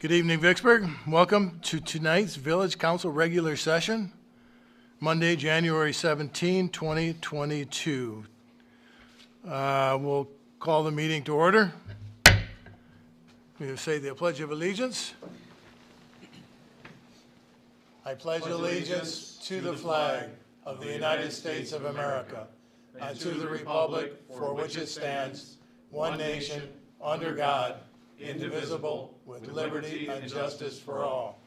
Good evening, Vicksburg. Welcome to tonight's Village Council regular session, Monday, January 17, 2022. We'll call the meeting to order. We will say the Pledge of Allegiance. I pledge allegiance to the flag of the United States of America and to the republic for which it stands, one nation, under God, indivisible, with liberty and justice for all.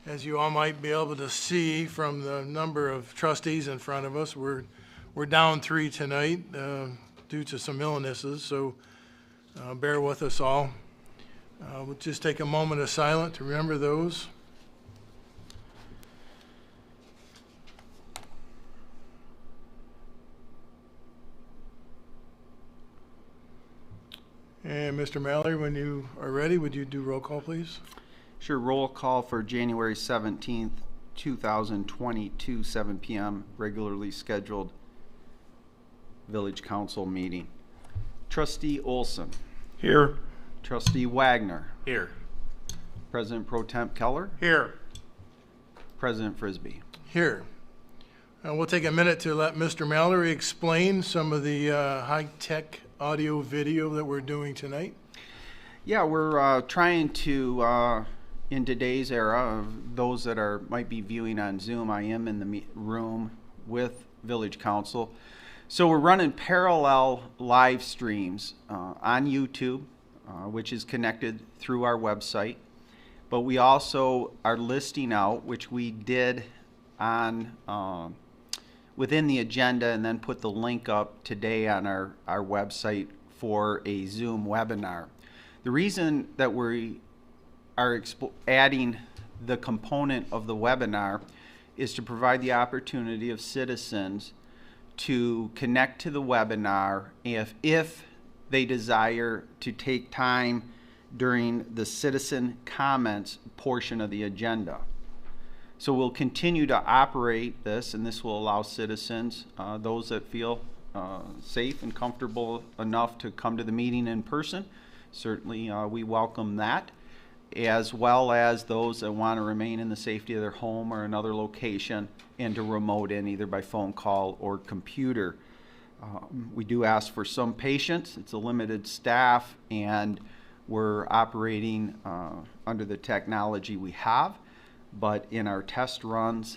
As you all might be able to see from the number of trustees in front of us, we're down 3 tonight due to some illnesses, so bear with us all. We'll just take a moment of silence to remember those. And Mr. Mallory, when you are ready, would you do roll call, please? Sure. Roll call for January 17th, 2022, 7 p.m. regularly scheduled Village Council meeting. Trustee Olson. Here. Trustee Wagner. Here. President Pro Temp Keller. Here. President Frisbee. Here. We'll take a minute to let Mr. Mallory explain some of the high-tech audio video that we're doing tonight. Yeah, we're trying to, in today's era, of those that might be viewing on Zoom, I am in the room with Village Council. So we're running parallel live streams on YouTube, which is connected through our website. But we also are listing out, which we did on within the agenda and then put the link up today on our website for a Zoom webinar. The reason that we are adding the component of the webinar is to provide the opportunity of citizens to connect to the webinar if they desire to take time during the citizen comments portion of the agenda. So we'll continue to operate this, and this will allow citizens, those that feel safe and comfortable enough to come to the meeting in person. Certainly we welcome that, as well as those that want to remain in the safety of their home or another location and to remote in either by phone call or computer. We do ask for some patience. It's a limited staff, and we're operating under the technology we have. But in our test runs,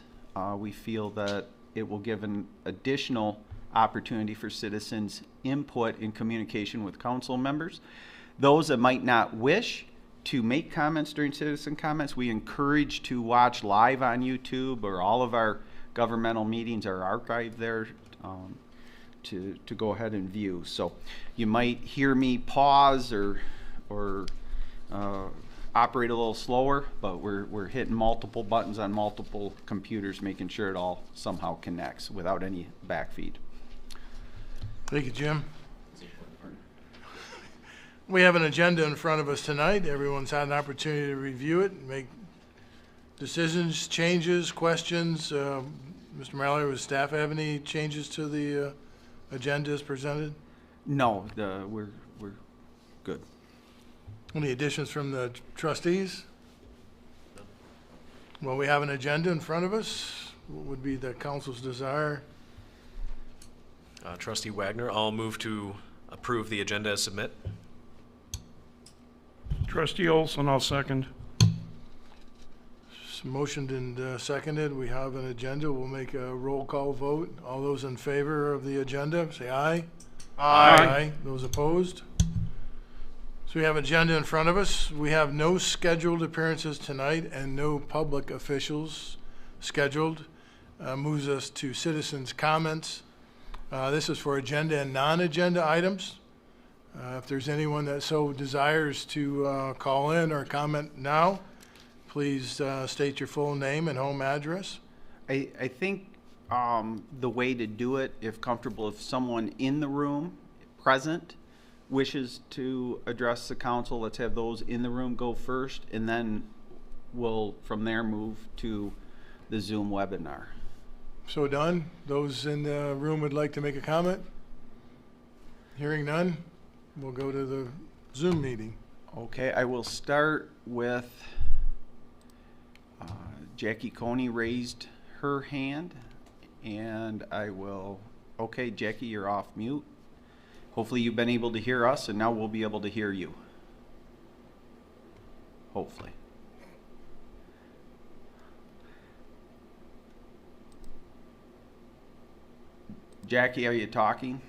we feel that it will give an additional opportunity for citizens' input in communication with council members. Those that might not wish to make comments during citizen comments, we encourage to watch live on YouTube, or all of our governmental meetings are archived there to go ahead and view. So you might hear me pause or operate a little slower, but we're hitting multiple buttons on multiple computers, making sure it all somehow connects without any backfeed. Thank you, Jim. We have an agenda in front of us tonight. Everyone's had an opportunity to review it, make decisions, changes, questions. Mr. Mallory, does staff have any changes to the agenda as presented? No, we're good. Any additions from the trustees? Well, we have an agenda in front of us. What would be the council's desire? Trustee Wagner, I'll move to approve the agenda as submit. Trustee Olson, I'll second. Motioned and seconded. We have an agenda. We'll make a roll call vote. All those in favor of the agenda, say aye. Aye. Those opposed? So we have an agenda in front of us. We have no scheduled appearances tonight and no public officials scheduled. Moves us to citizens' comments. This is for agenda and non-agenda items. If there's anyone that so desires to call in or comment now, please state your full name and home address. I think the way to do it, if comfortable, if someone in the room present wishes to address the council, let's have those in the room go first, and then we'll from there move to the Zoom webinar. So done. Those in the room would like to make a comment? Hearing none, we'll go to the Zoom meeting. Okay, I will start with Jackie Coney raised her hand, and I will, okay, Jackie, you're off mute. Hopefully you've been able to hear us, and now we'll be able to hear you. Hopefully. Jackie, are you talking?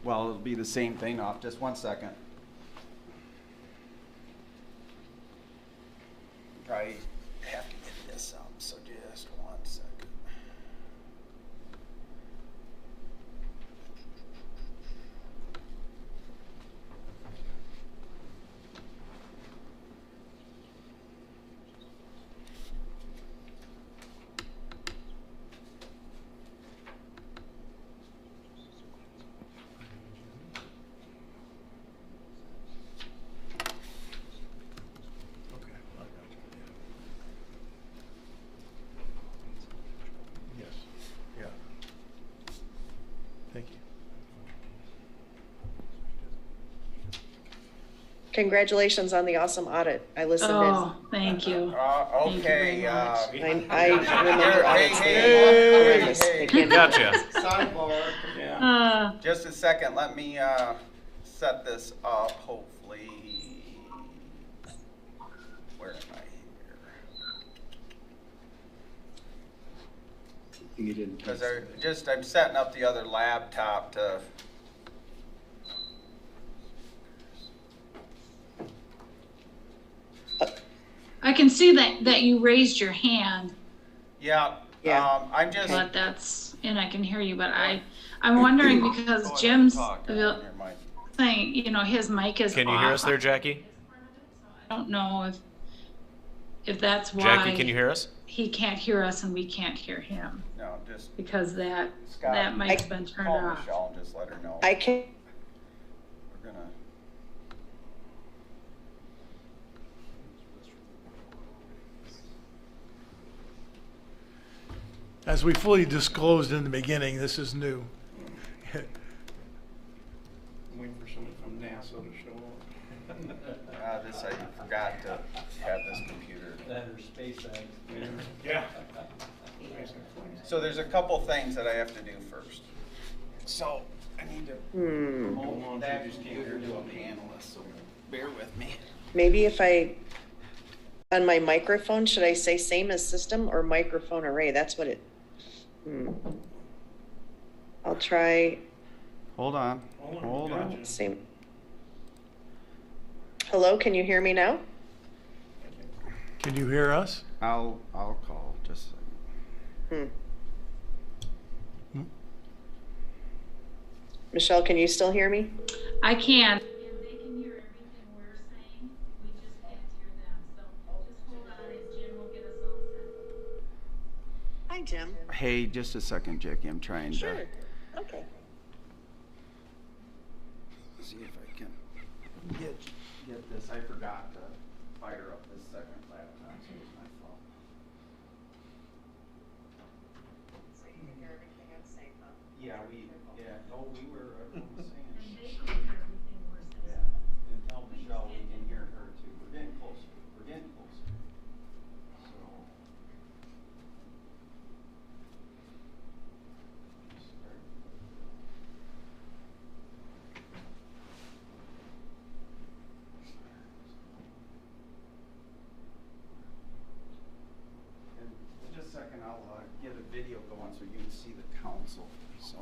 Well, it'll be the same thing off. Just 1 second. Probably have to get this up, so just 1 second. Okay, I got you. Yes, yeah. Thank you. Congratulations on the awesome audit. I listened Oh, thank you. Thank you very Okay, much. in. I remember audits being hey, horrendous. hey. They can't be Gotcha. sidebar. Just a second, let me set this up, hopefully. Where am I here? Because I'm setting up the other laptop to. I can see that you raised your hand, Yeah, Yeah. I'm just. but and I can hear you, but I'm wondering because Jim's Never mind. thing, his mic is Can you hear off. us there, Jackie? I don't know if that's why Jackie, can you hear us? he can't hear us and we can't hear him No, just because that Scott, mic's been turned call off. Michelle and just let her know. I can. We're gonna. As we fully disclosed in the beginning, this is new. Waiting for someone from NASA to show up. This I forgot to have this computer. That or SpaceX. Yeah. So there's a couple things that I have to do first. So I need to promote that computer to a panelist. So bear with me. Maybe if on my microphone, should I say same as system or microphone array? That's what it. I'll try Hold on. Hold on. same. Hello, can you hear me now? Can you hear us? I'll call just a second. Michelle, can you still hear me? I can. And they can hear everything we're saying. We just can't hear them. So just hold on and Jim will get us all set. Hi, Jim. Hey, just a second, Jackie. I'm trying to Okay. see if I can get this. I forgot to fire up this second laptop, so it's my fault. So you can hear everything I'm saying, huh? Everyone was saying. And they can hear everything we're saying. Yeah, and tell Michelle we can hear her too. We're getting closer. We're getting closer. So. In just a second, I'll get a video going so you can see the council. So.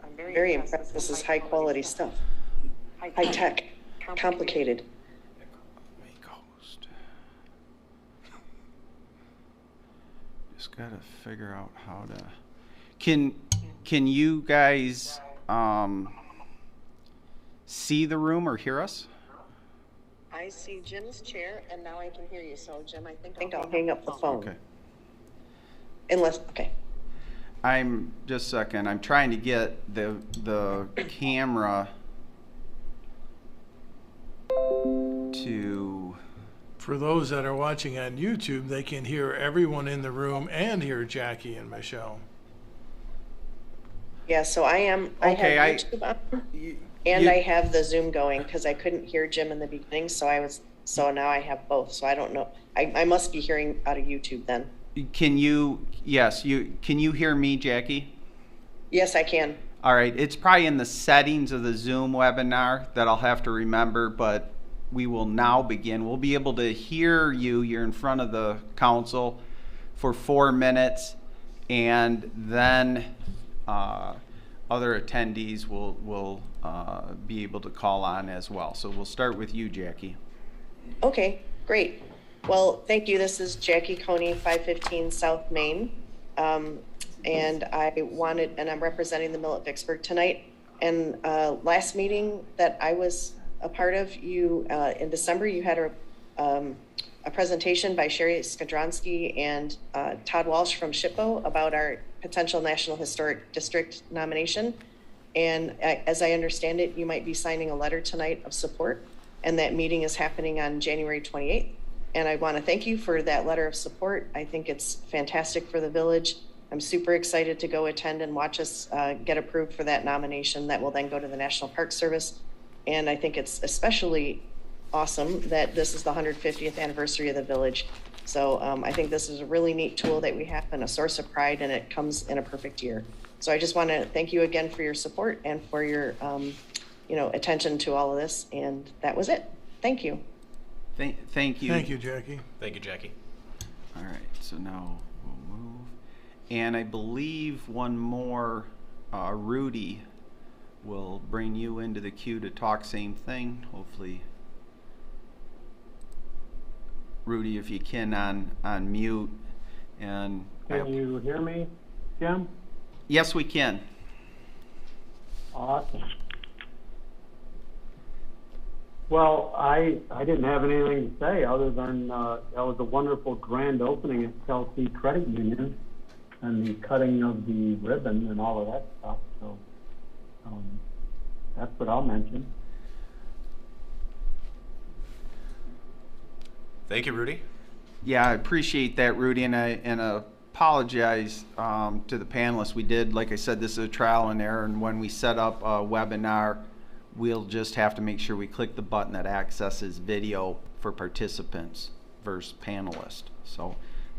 I'm very impressed. This is high quality stuff. High tech, complicated. Make host. Just gotta figure out how to. Can you guys see the room or hear us? I see Jim's chair and now I can hear you. So Jim, I think I'll hang up the phone. Okay. Unless, okay. I'm just a second. I'm trying to get the camera to. For those that are watching on YouTube, they can hear everyone in the room and hear Jackie and Michelle. Yeah, so I have Okay, YouTube on, and I have the Zoom going, because I couldn't hear Jim in the beginning, so now I have both, so I don't know. I must be hearing out of YouTube then. Can you hear me, Jackie? Yes, I can. All right, it's probably in the settings of the Zoom webinar that I'll have to remember, but we will now begin. We'll be able to hear you. You're in front of the council for 4 minutes, and then other attendees will be able to call on as well. So we'll start with you, Jackie. Okay, great. Well, thank you. This is Jackie Coney, 515 South Main. And I'm representing the mill at Vicksburg tonight. And last meeting that I was a part of, in December, you had a presentation by Sherry Skadronsky and Todd Walsh from SHPO about our potential National Historic District nomination. And as I understand it, you might be signing a letter tonight of support. And that meeting is happening on January 28th. And I want to thank you for that letter of support. I think it's fantastic for the village. I'm super excited to go attend and watch us get approved for that nomination that will then go to the National Park Service. And I think it's especially awesome that this is the 150th anniversary of the village. So I think this is a really neat tool that we have and a source of pride, and it comes in a perfect year. So I just want to thank you again for your support and for your attention to all of this. And that was it. Thank you. Thank you. Thank you, Jackie. Thank you, Jackie. All right, so now we'll move. And I believe one more, Rudy will bring you into the queue to talk same thing, hopefully. Rudy, if you can on mute. And Can you hear me, Jim? yes, we can. Awesome. Well, I didn't have anything to say other than that was a wonderful grand opening at Chelsea Credit Union and the cutting of the ribbon and all of that stuff. So that's what I'll mention. Thank you, Rudy. Yeah, I appreciate that, Rudy, and I apologize to the panelists. We did, like I said, this is a trial and error, and when we set up a webinar, we'll just have to make sure we click the button that accesses video for participants versus panelists. So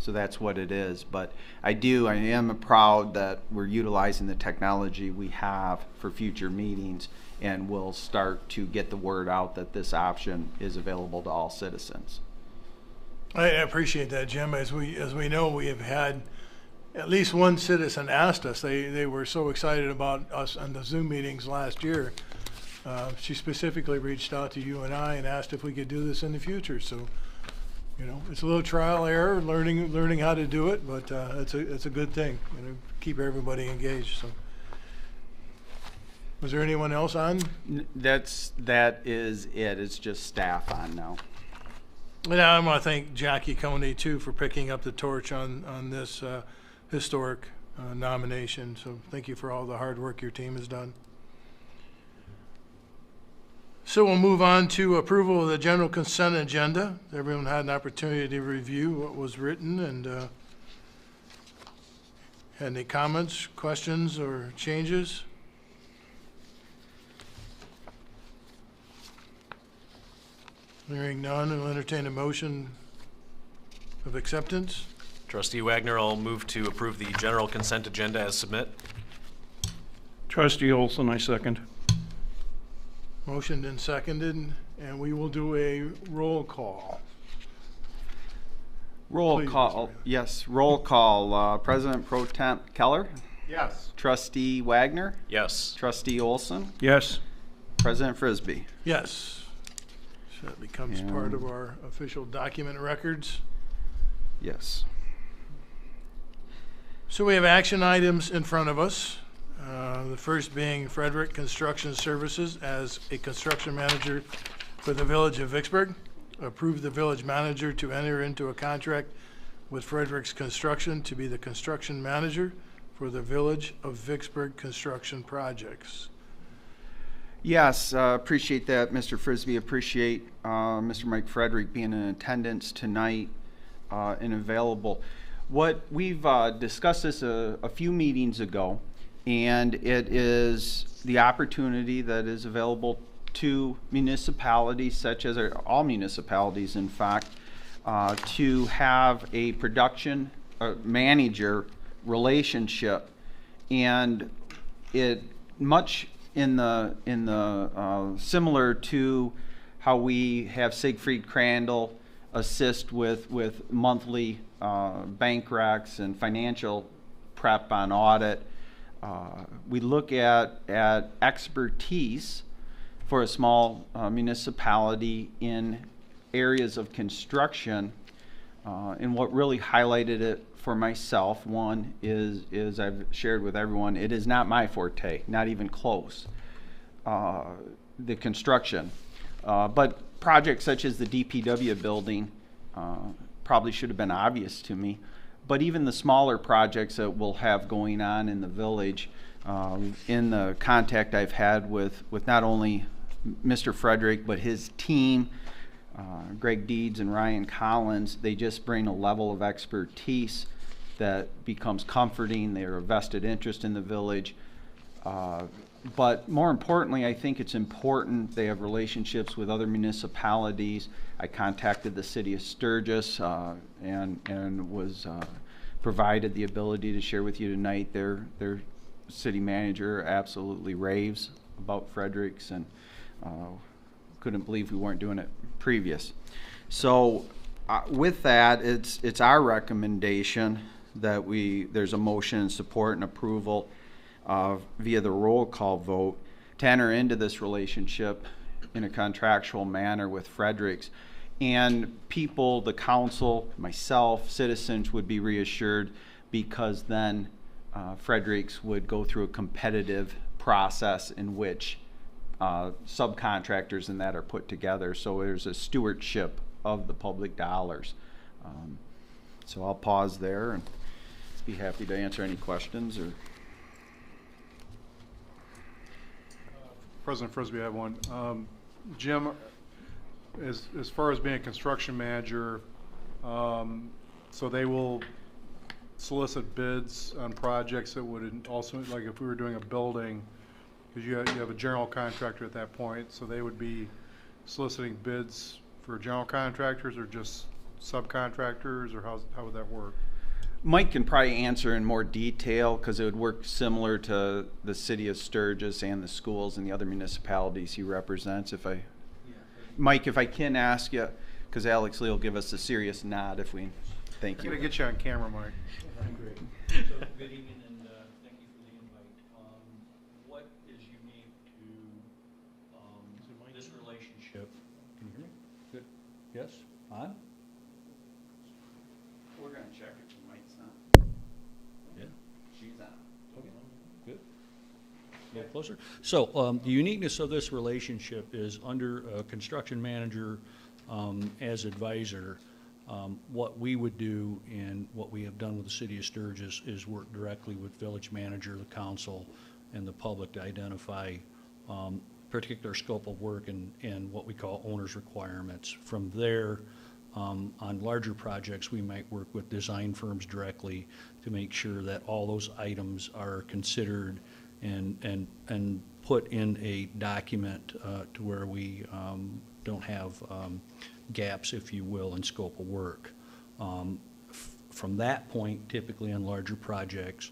that's what it is. But I am proud that we're utilizing the technology we have for future meetings, and we'll start to get the word out that this option is available to all citizens. I appreciate that, Jim. As we know, we have had at least one citizen asked us. They were so excited about us on the Zoom meetings last year. She specifically reached out to you and I and asked if we could do this in the future. So, it's a little trial error, learning how to do it, but it's a good thing. Keep everybody engaged. So, was there anyone else on? That is it. It's just staff on now. And I want to thank Jackie Coney too for picking up the torch on this historic nomination. So thank you for all the hard work your team has done. So we'll move on to approval of the general consent agenda. Everyone had an opportunity to review what was written, and had any comments, questions, or changes? Hearing none, I'll entertain a motion of acceptance. Trustee Wagner, I'll move to approve the general consent agenda as submit. Trustee Olson, I second. Motioned and seconded, and we will do a roll call. Roll Please, call. Mr. Mayor. Yes, roll call. President Pro Temp Keller, Yes. Trustee Wagner, Yes. Trustee Olson, Yes. President Frisbee. Yes. So that becomes Yeah. part of our official document records. Yes. So we have action items in front of us. The first being Frederick Construction Services as a construction manager for the Village of Vicksburg. Approve the village manager to enter into a contract with Frederick's Construction to be the construction manager for the Village of Vicksburg construction projects. Yes, appreciate that, Mr. Frisbee. Appreciate Mr. Mike Frederick being in attendance tonight and available. What we've discussed this a few meetings ago, And it is the opportunity that is available to municipalities, such as all municipalities, in fact, to have a production manager relationship, and it much in the similar to how we have Siegfried Crandall assist with monthly bank recs and financial prep on audit. We look at expertise for a small municipality in areas of construction, and what really highlighted it for myself, one is I've shared with everyone, it is not my forte, not even close, the construction. But projects such as the DPW building probably should have been obvious to me. But even the smaller projects that we'll have going on in the village, in the contact I've had with not only Mr. Frederick, but his team, Greg Deeds and Ryan Collins, they just bring a level of expertise that becomes comforting. They are a vested interest in the village. But more importantly, I think it's important they have relationships with other municipalities. I contacted the city of Sturgis and was provided the ability to share with you tonight. Their city manager absolutely raves about Fredericks, and couldn't believe we weren't doing it previous. So with that, it's our recommendation that there's a motion and support and approval via the roll call vote to enter into this relationship in a contractual manner with Fredericks. And people, the council, myself, citizens would be reassured, because then Fredericks would go through a competitive process in which subcontractors and that are put together. So there's a stewardship of the public dollars. So I'll pause there and be happy to answer any questions. Or President Frisbee, I have one. Jim, as far as being a construction manager, so they will solicit bids on projects that would also, like if we were doing a building, because you have a general contractor at that point, so they would be soliciting bids for general contractors or just subcontractors, or how would that work? Mike can probably answer in more detail, because it would work similar to the city of Sturgis and the schools and the other municipalities he represents. Mike, if I can ask you, because Alex Lee will give us a serious nod if we, thank you. I'm going to get you on camera, Mike. Great. So, good evening, and thank you for the invite. What is unique to this relationship? Can you hear me? Good. Yes? On? We're going to check if the mic's on. Yeah. She's on. Okay. Good. A little closer. So the uniqueness of this relationship is under a construction manager as advisor. What we would do, and what we have done with the city of Sturgis, is work directly with village manager, the council, and the public to identify particular scope of work and what we call owner's requirements. From there, on larger projects, we might work with design firms directly to make sure that all those items are considered and put in a document to where we don't have gaps, if you will, in scope of work. From that point, typically on larger projects,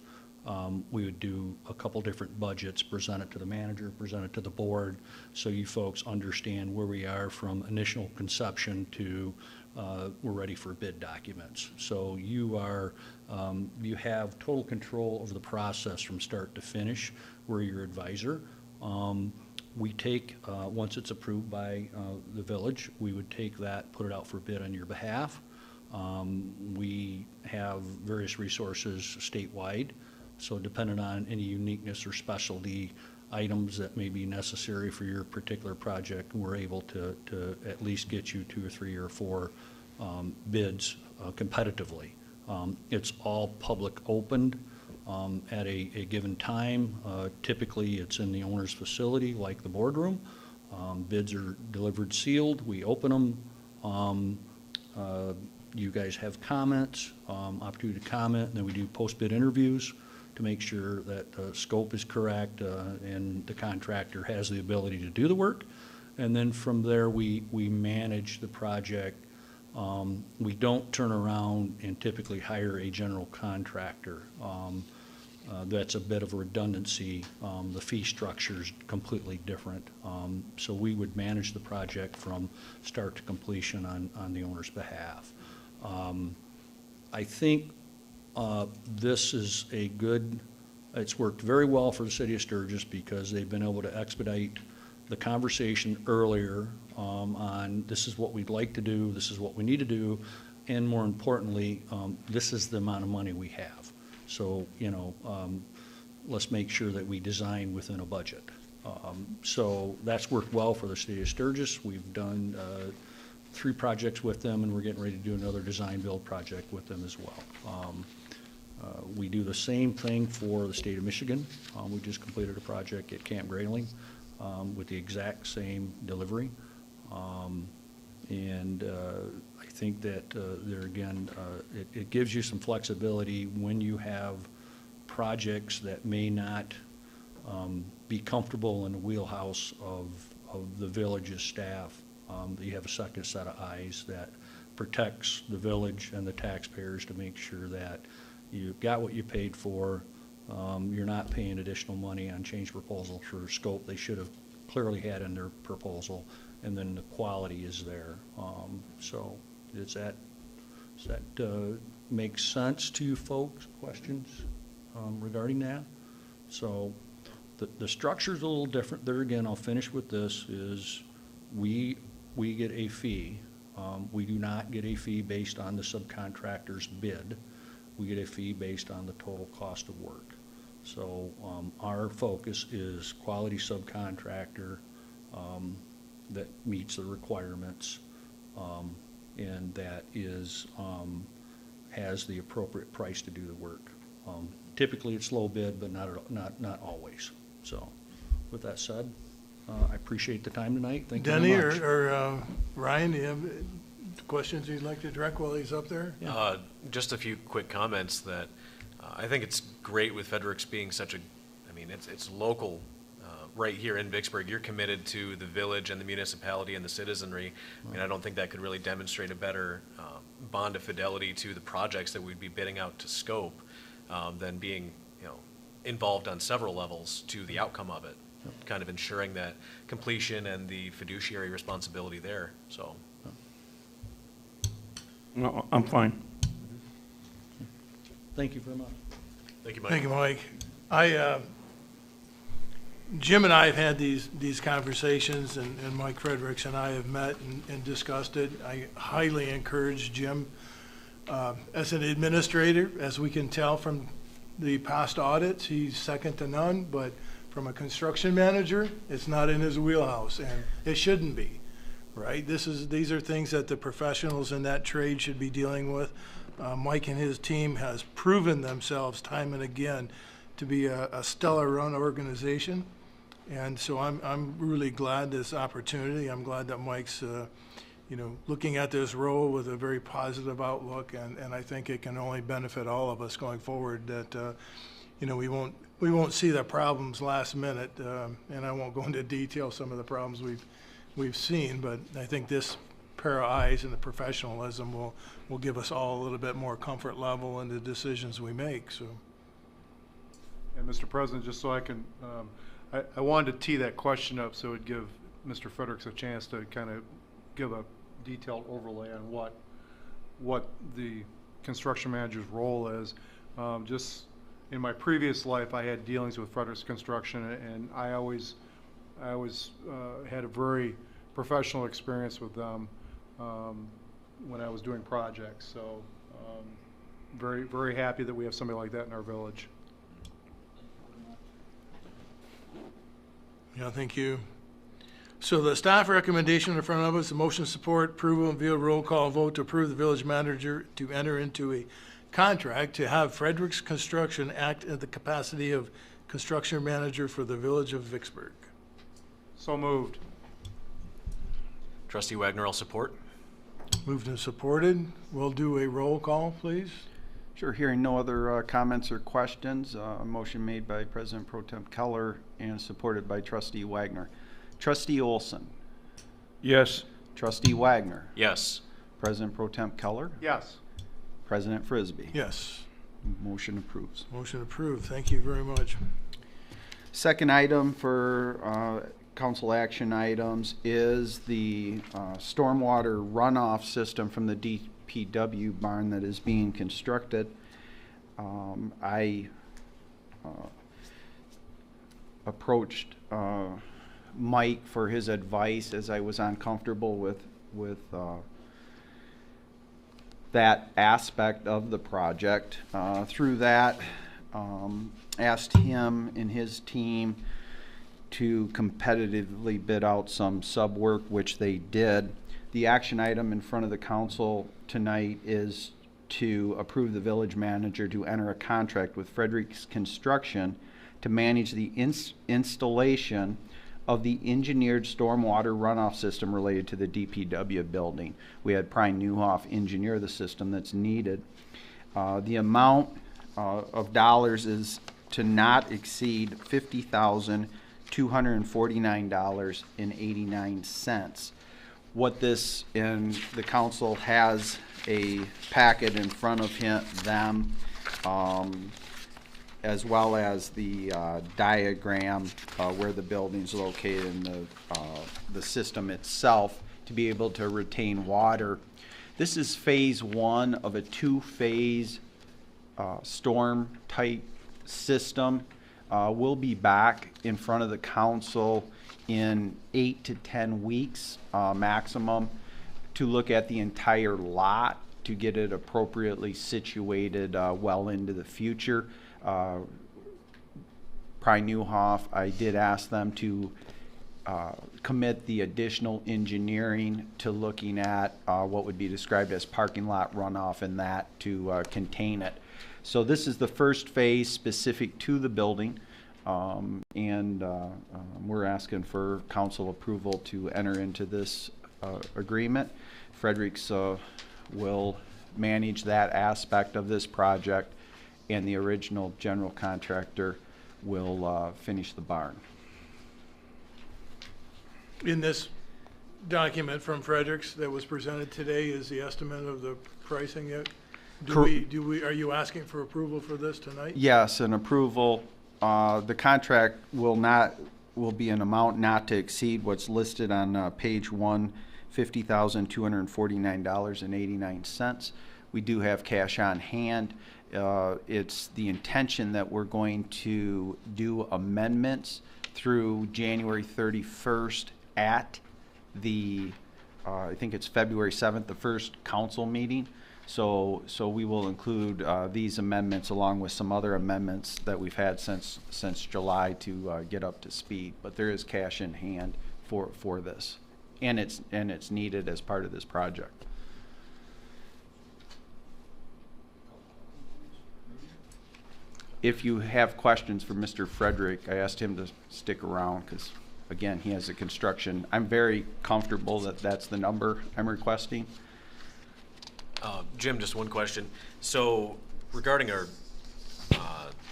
we would do a couple different budgets, present it to the manager, present it to the board, so you folks understand where we are from initial conception to we're ready for bid documents. So you have total control over the process from start to finish. We're your advisor. We take, once it's approved by the village, we would take that, put it out for bid on your behalf. We have various resources statewide, so depending on any uniqueness or specialty items that may be necessary for your particular project, we're able to at least get you 2 or 3 or 4 bids competitively. It's all public opened at a given time. Typically it's in the owner's facility, like the boardroom. Bids are delivered sealed, we open them. You guys have comments, opportunity to comment, and then we do post-bid interviews. to make sure that the scope is correct and the contractor has the ability to do the work. And then from there, we manage the project. We don't turn around and typically hire a general contractor. That's a bit of a redundancy. The fee structure is completely different. So we would manage the project from start to completion on the owner's behalf. I think this is a good, it's worked very well for the city of Sturgis because they've been able to expedite the conversation earlier on this is what we'd like to do, this is what we need to do, and more importantly, this is the amount of money we have. So, you know, let's make sure that we design within a budget. So that's worked well for the city of Sturgis. We've done 3 projects with them, and we're getting ready to do another design build project with them as well. We do the same thing for the state of Michigan. We just completed a project at Camp Grayling with the exact same delivery. I think that there again, it gives you some flexibility when you have projects that may not be comfortable in the wheelhouse of the village's staff. That you have a second set of eyes that protects the village and the taxpayers to make sure that you got what you paid for. You're not paying additional money on change proposal for scope they should have clearly had in their proposal, and then the quality is there. So does that make sense to you folks? Questions regarding that? So the structure's a little different. There again, I'll finish with this, is we get a fee. We do not get a fee based on the subcontractor's bid. We get a fee based on the total cost of work. So our focus is quality subcontractor that meets the requirements and that is has the appropriate price to do the work. Typically it's low bid, but not always. So with that said, I appreciate the time tonight. Thank you Denny very much. or Ryan, do you have questions you'd like to direct while he's up there? Yeah. Just a few quick comments that I think it's great with Fredericks being such a, I mean, it's local right here in Vicksburg. You're committed to the village and the municipality and the citizenry. I mean, I don't think that could really demonstrate a better bond of fidelity to the projects that we'd be bidding out to scope than being, you know, involved on several levels to the outcome of it. Kind of ensuring that completion and the fiduciary responsibility there, so. No, I'm fine. Thank you very much. Thank you, Mike. Thank you, Mike. Jim and I have had these conversations, and Mike Fredericks and I have met and discussed it. I highly encourage Jim as an administrator, as we can tell from the past audits, he's second to none, but from a construction manager, it's not in his wheelhouse, and it shouldn't be, right? These are things that the professionals in that trade should be dealing with. Mike and his team has proven themselves time and again to be a stellar run organization, and so I'm really glad this opportunity. I'm glad that Mike's looking at this role with a very positive outlook, and I think it can only benefit all of us going forward. That we won't see the problems last minute, and I won't go into detail some of the problems we've seen, but I think this pair of eyes and the professionalism will give us all a little bit more comfort level in the decisions we make. So, And Mr. President, just so I can, I wanted to tee that question up so it would give Mr. Fredericks a chance to kind of give a detailed overlay on what the construction manager's role is. Just in my previous life, I had dealings with Fredericks Construction, and I always had a very professional experience with them when I was doing projects. So very, very happy that we have somebody like that in our village. yeah, thank you. So the staff recommendation in front of us, the motion support, approval, and via roll call vote to approve the village manager to enter into a contract to have Fredericks Construction act in the capacity of construction manager for the village of Vicksburg. So moved. Trustee Wagner, I'll support. Moved and supported. We'll do a roll call, please. Sure, hearing no other comments or questions, a motion made by President Pro Tem Keller and supported by Trustee Wagner. Trustee Olson, Yes. Trustee Wagner, Yes. President Pro Tem Keller, Yes. President Frisbee. Yes. Motion approves. Motion approved. Thank you very much. Second item for council action items is the stormwater runoff system from the DPW barn that is being constructed. I approached Mike for his advice as I was uncomfortable with that aspect of the project. Through that, asked him and his team to competitively bid out some sub work, which they did. The action item in front of the council tonight is to approve the village manager to enter a contract with Frederick's Construction to manage the installation of the engineered stormwater runoff system related to the DPW building. We had Prime Newhoff engineer the system that's needed. The amount of dollars is to not exceed $50,249.89. What this, and the council has a packet in front of them, as well as the diagram where the building's located and the system itself to be able to retain water. This is phase one of a two-phase storm type system. We'll be back in front of the council in 8 to 10 weeks maximum to look at the entire lot to get it appropriately situated well into the future. Prime Newhoff, I did ask them to commit the additional engineering to looking at what would be described as parking lot runoff and that to contain it. So this is the first phase specific to the building, and we're asking for council approval to enter into this agreement. Fredericks will manage that aspect of this project, and the original general contractor will finish the barn. In this document from Fredericks that was presented today is the estimate of the pricing yet? Are you asking for approval for this tonight? Yes, an approval. The contract will be an amount not to exceed what's listed on page 1, $50,249.89. We do have cash on hand. It's the intention that we're going to do amendments through January 31st at the, I think it's February 7th, the first council meeting. So we will include these amendments along with some other amendments that we've had since July to get up to speed. But there is cash in hand for this, and it's needed as part of this project. If you have questions for Mr. Frederick, I asked him to stick around because, again, he has a construction. I'm very comfortable that that's the number I'm requesting. Jim, just one question. So regarding our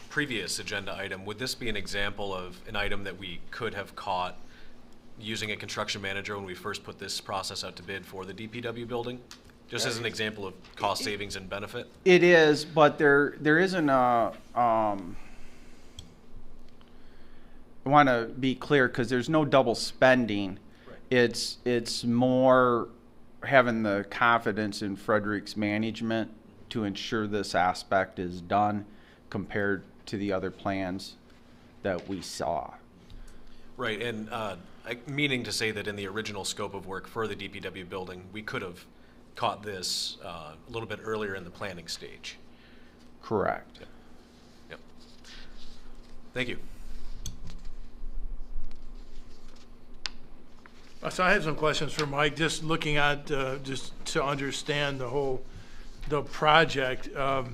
previous agenda item, would this be an example of an item that we could have caught using a construction manager when we first put this process out to bid for the DPW building? Just as an example of cost savings and benefit? It is, but there isn't a, I want to be clear because there's no double spending. Right. It's more having the confidence in Frederick's management to ensure this aspect is done compared to the other plans that we saw. Right, and meaning to say that in the original scope of work for the DPW building, we could have caught this a little bit earlier in the planning stage. Correct. Yep. Yep. Thank you. So I have some questions for Mike, just looking at, just to understand the project. I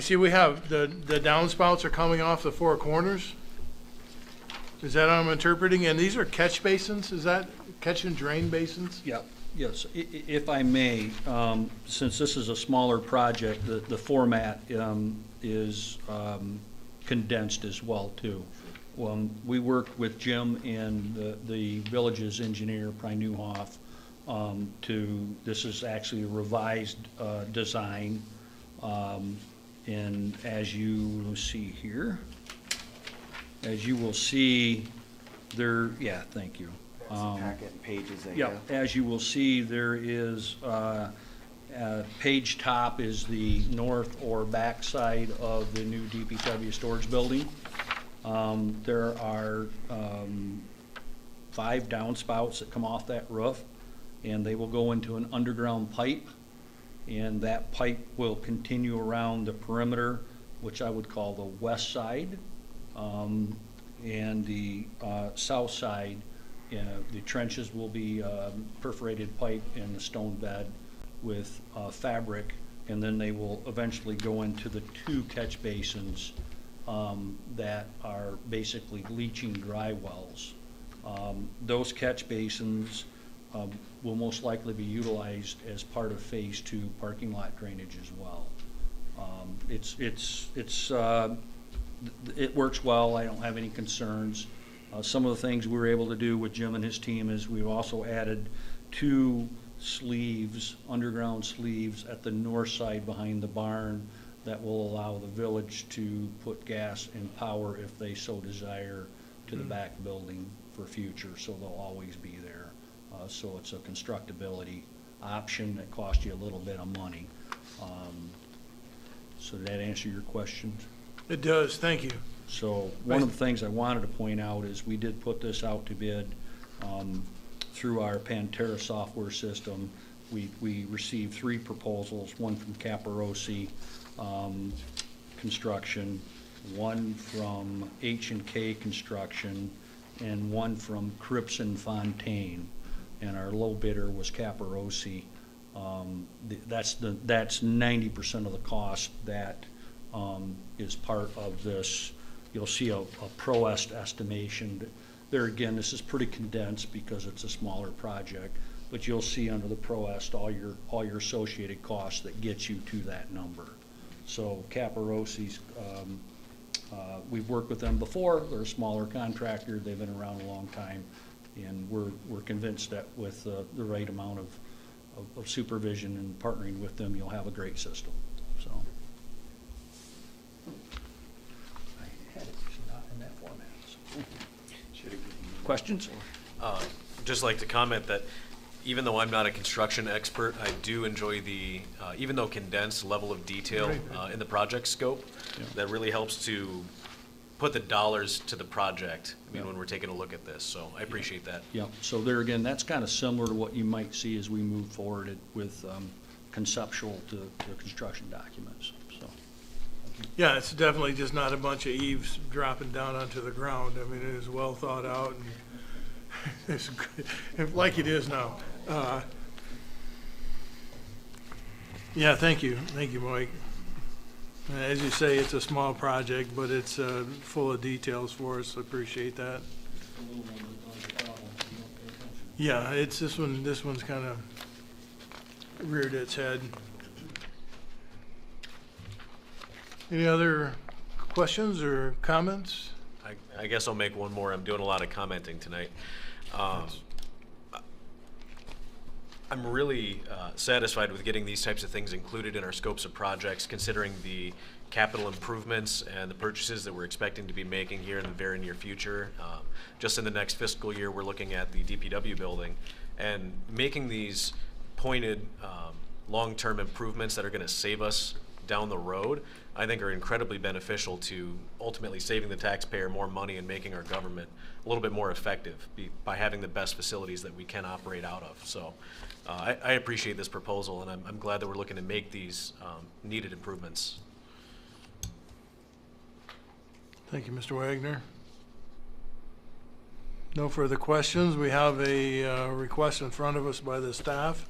see we have the downspouts are coming off the four corners. Is that how I'm interpreting? And these are catch basins? Is that catch and drain basins? Yep. Yes, if I may, since this is a smaller project, the format is condensed as well, too. We worked with Jim and the village's engineer, Pry Newhoff, this is actually a revised design. And as you will see here, as you will see, yeah, thank you. Packet and pages, I Yeah, guess. as you will see, there is, page top is the north or back side of the new DPW storage building. There are 5 downspouts that come off that roof, and they will go into an underground pipe, and that pipe will continue around the perimeter, which I would call the west side, and the south side. The trenches will be perforated pipe in the stone bed with fabric, and then they will eventually go into the 2 catch basins that are basically leaching dry wells. Those catch basins will most likely be utilized as part of Phase 2 parking lot drainage as well. It works well. I don't have any concerns. Some of the things we were able to do with Jim and his team is we've also added 2 sleeves, underground sleeves at the north side behind the barn that will allow the village to put gas and power if they so desire to the back building for future, so they'll always be there. So it's a constructability option that costs you a little bit of money. So did that answer your question? It does, thank you. So one of the things I wanted to point out is we did put this out to bid through our Pantera software system. We received 3 proposals, one from Caparosi Construction, one from H&K Construction, and one from Cripson Fontaine. And our low bidder was Caparosi. That's 90% of the cost that is part of this. You'll see a ProEst estimation. There again, this is pretty condensed because it's a smaller project, but you'll see under the ProEst all your associated costs that get you to that number. So Caparosi's, we've worked with them before. They're a smaller contractor. They've been around a long time, and we're convinced that with the right amount of supervision and partnering with them, you'll have a great system. So. Questions? Just like to comment that even though I'm not a construction expert, I do enjoy the, even though condensed level of detail in the project scope, that really helps to put the dollars to the project, when we're taking a look at this. So I appreciate that. Yeah, so there again, that's kind of similar to what you might see as we move forward with conceptual to construction documents, so. Yeah, it's definitely just not a bunch of eaves dropping down onto the ground. I mean, it is well thought out, and it's good, like it is now. Yeah, thank you, Mike. As you say, it's a small project, but it's full of details for us. I appreciate that. Yeah, it's this one's kind of reared its head. Any other questions or comments? I guess I'll make one more. I'm doing a lot of commenting tonight. I'm really satisfied with getting these types of things included in our scopes of projects, considering the capital improvements and the purchases that we're expecting to be making here in the very near future. Just in the next fiscal year, we're looking at the DPW building, and making these pointed long-term improvements that are going to save us down the road, I think are incredibly beneficial to ultimately saving the taxpayer more money and making our government a little bit more effective by having the best facilities that we can operate out of. So I appreciate this proposal, and I'm glad that we're looking to make these needed improvements. Thank you, Mr. Wagner. No further questions. We have a request in front of us by the staff.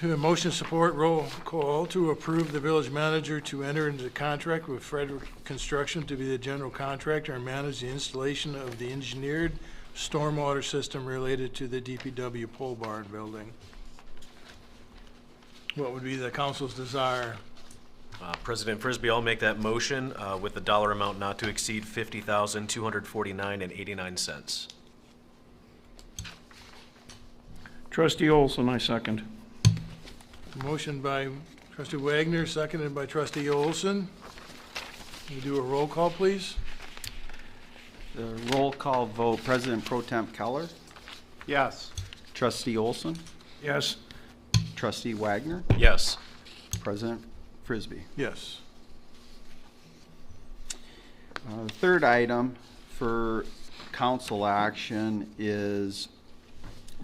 To motion support roll call to approve the village manager to enter into contract with Frederick Construction to be the general contractor and manage the installation of the engineered stormwater system related to the DPW pole barn building. What would be the council's desire? President Frisbee, I'll make that motion with the dollar amount not to exceed $50,249.89. Trustee Olson, I second. Motion by trustee Wagner, seconded by trustee Olson. Can we do a roll call, please? The roll call vote, President Pro Tem Keller, Yes. Trustee Olson, Yes. Trustee Wagner, Yes. President Frisbee. Yes. The third item for council action is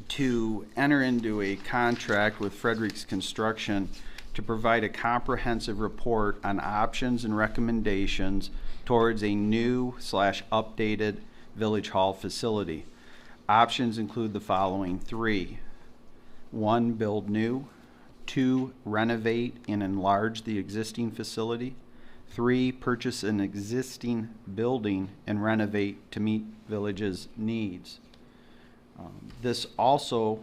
to enter into a contract with Fredericks Construction to provide a comprehensive report on options and recommendations towards a new/updated Village Hall facility. Options include the following three. 1, build new. 2, renovate and enlarge the existing facility. 3, purchase an existing building and renovate to meet village's needs. This also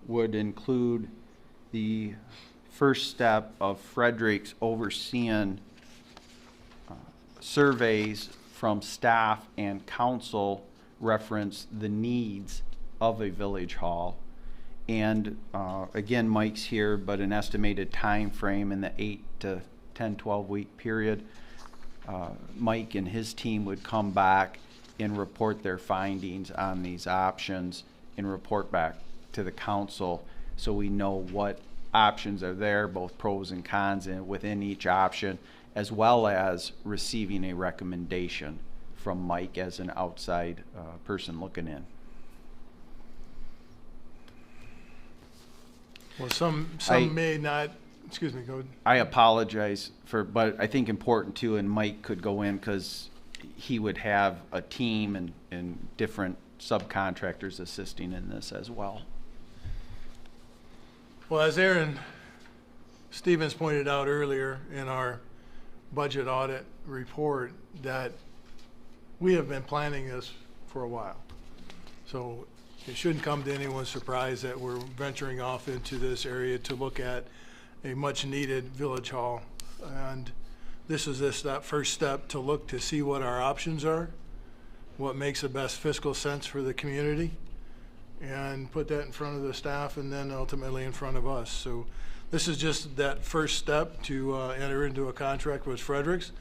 would include the first step of Fredericks overseeing surveys from staff and council reference the needs of a village hall. And again, Mike's here, but an estimated time frame in the 8 to 10, 12-week period. Mike and his team would come back and report their findings on these options and report back to the council so we know what options are there, both pros and cons within each option, as well as receiving a recommendation from Mike as an outside person looking in. Well, some may not, excuse me, go ahead. I apologize but I think important too, and Mike could go in because he would have a team and different subcontractors assisting in this as well. Well, as Aaron Stevens pointed out earlier in our budget audit report, that we have been planning this for a while. So it shouldn't come to anyone's surprise that we're venturing off into this area to look at a much needed village hall. And this is that first step to look to see what our options are, what makes the best fiscal sense for the community, and put that in front of the staff and then ultimately in front of us. So this is just that first step to enter into a contract with Fredericks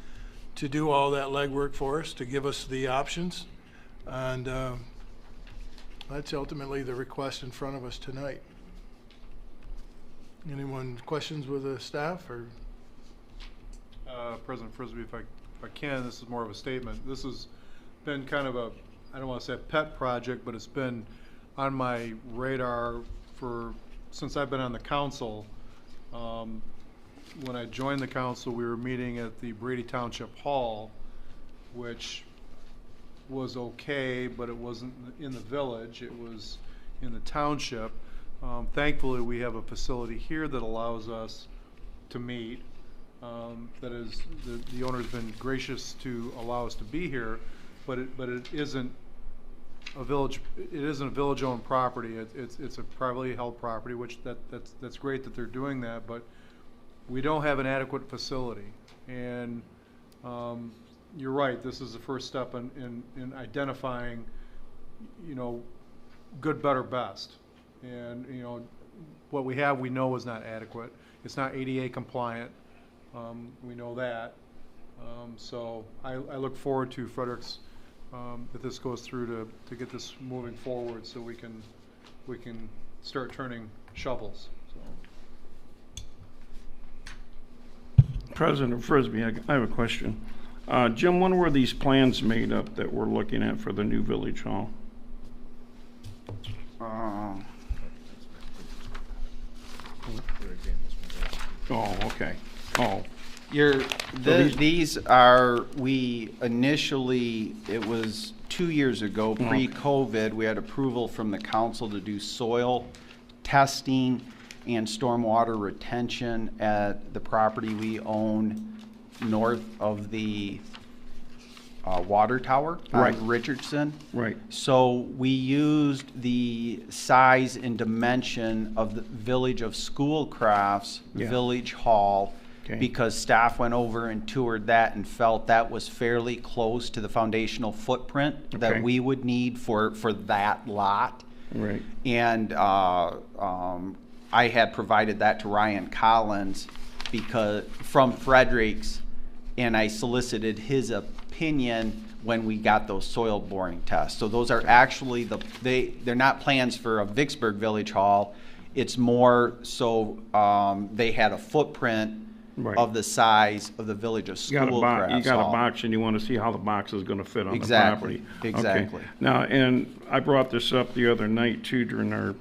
to do all that legwork for us, to give us the options. And that's ultimately the request in front of us tonight. Anyone questions with the staff or? President Frisbee, if I can, this is more of a statement. This has been kind of a, I don't want to say a pet project, but it's been on my radar since I've been on the council. When I joined the council, we were meeting at the Brady Township Hall, which was okay, but it wasn't in the village, it was in the township. Thankfully, we have a facility here that allows us to meet. That is, the owner's been gracious to allow us to be here, but it isn't a village. It isn't a village-owned property. It's a privately held property, which that's great that they're doing that, but we don't have an adequate facility. And you're right. This is the first step in identifying, good, better, best. And what we have, we know is not adequate. It's not ADA compliant. We know that. So I look forward to Fredericks, if this goes through to get this moving forward so we can start turning shovels. So. President Frisbee, I have a question. Jim, when were these plans made up that we're looking at for the new village hall? Oh, okay. Oh. These are, we initially, it was 2 years ago, pre-COVID, we had approval from the council to do soil testing and stormwater retention at the property we own north of the water tower Right. on Richardson. Right. So we used the size and dimension of the Village of Schoolcraft's Yeah. Village Hall, Okay. because staff went over and toured that and felt that was fairly close to the foundational footprint Okay. that we would need for that lot. Right. And I had provided that to Ryan Collins because, from Fredericks, and I solicited his opinion when we got those soil boring tests. So those are actually they're not plans for a Vicksburg Village Hall. It's more so they had a footprint Right. of the size of the Village of You got Schoolcraft's a Hall. box and you want to see how the box is going to fit on Exactly, the property. exactly. Okay. Now, and I brought this up the other night too during our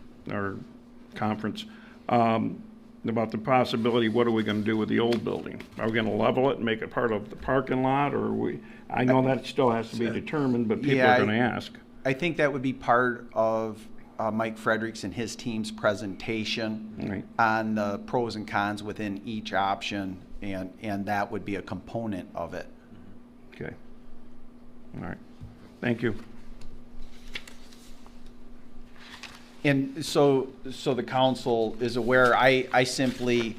conference, about the possibility, what are we going to do with the old building? Are we going to level it and make it part of the parking lot, or I know that still has to be determined, but people Yeah, are going to ask. I think that would be part of Mike Fredericks and his team's presentation Right. on the pros and cons within each option, and that would be a component of it. Okay. All right. Thank you. And so the council is aware, I simply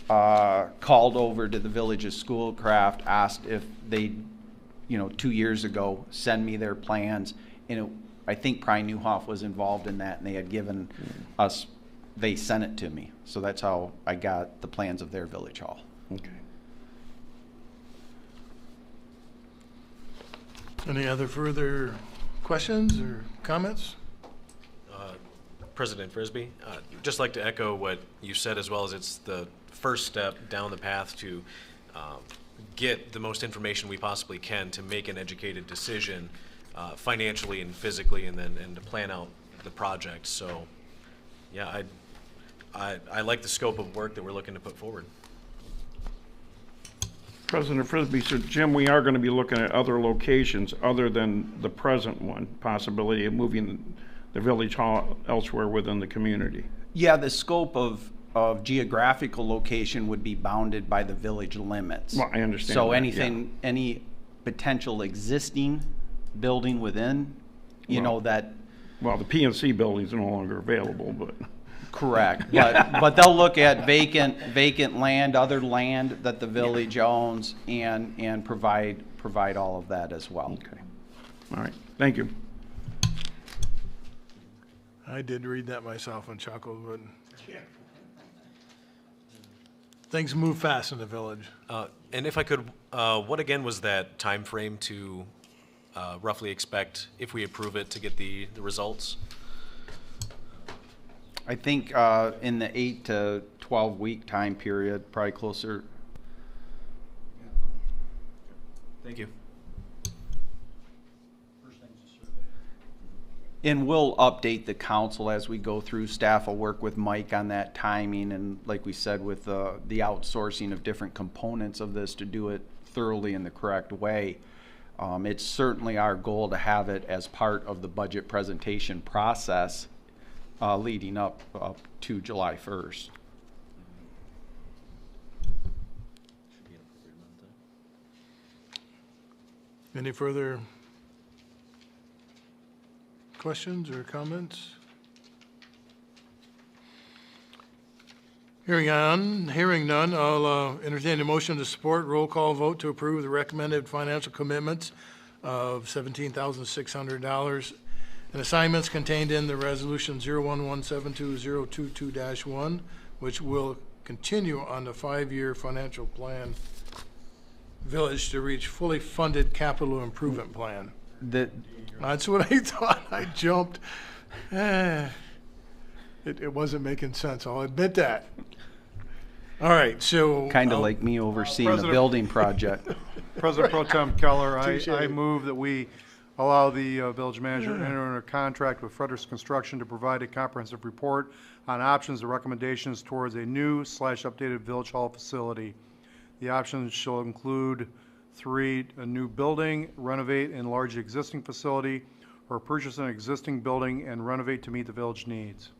called over to the Village of Schoolcraft, asked if they, 2 years ago, send me their plans, and I think Pry Newhoff was involved in that, and they had given us, they sent it to me. So that's how I got the plans of their village hall. Okay. Any other further questions or comments? President Frisbee, just like to echo what you said, as well as it's the first step down the path to get the most information we possibly can to make an educated decision financially and physically, and to plan out the project. So, yeah, I like the scope of work that we're looking to put forward. President Frisbee, so Jim, we are going to be looking at other locations other than the present one, possibility of moving the village hall elsewhere within the community. Yeah, the scope of geographical location would be bounded by the village limits. Well, I understand So that, anything, any potential existing building within, that. Well, the PNC building's no longer available, but. Correct, but they'll look at vacant land, other land that the village owns, and provide all of that as well. Okay. All right. Thank you. I did read that myself and chuckled, but things move fast in the village. And if I could, what again was that time frame to roughly expect, if we approve it, to get the results? I think in the 8 to 12 week time period, probably closer. Thank you. And we'll update the council as we go through. Staff will work with Mike on that timing, and like we said, with the outsourcing of different components of this to do it thoroughly in the correct way. It's certainly our goal to have it as part of the budget presentation process leading up to July 1st. Any further questions or comments? Hearing none, I'll entertain a motion to support, roll call vote to approve the recommended financial commitments of $17,600 and assignments contained in the resolution 01172-022-1, which will continue on the 5-year financial plan village to reach fully funded capital improvement plan. That's what I thought. I jumped. It wasn't making sense. I'll admit that. All right, so. Kind of like me overseeing the President- building project. President Pro Tem Keller, Touche. I move that we allow the village manager to enter into a contract with Fredericks Construction to provide a comprehensive report on options and recommendations towards a new/updated village hall facility. The options shall include 3, a new building, renovate, enlarge the existing facility, or purchase an existing building and renovate to meet the village needs.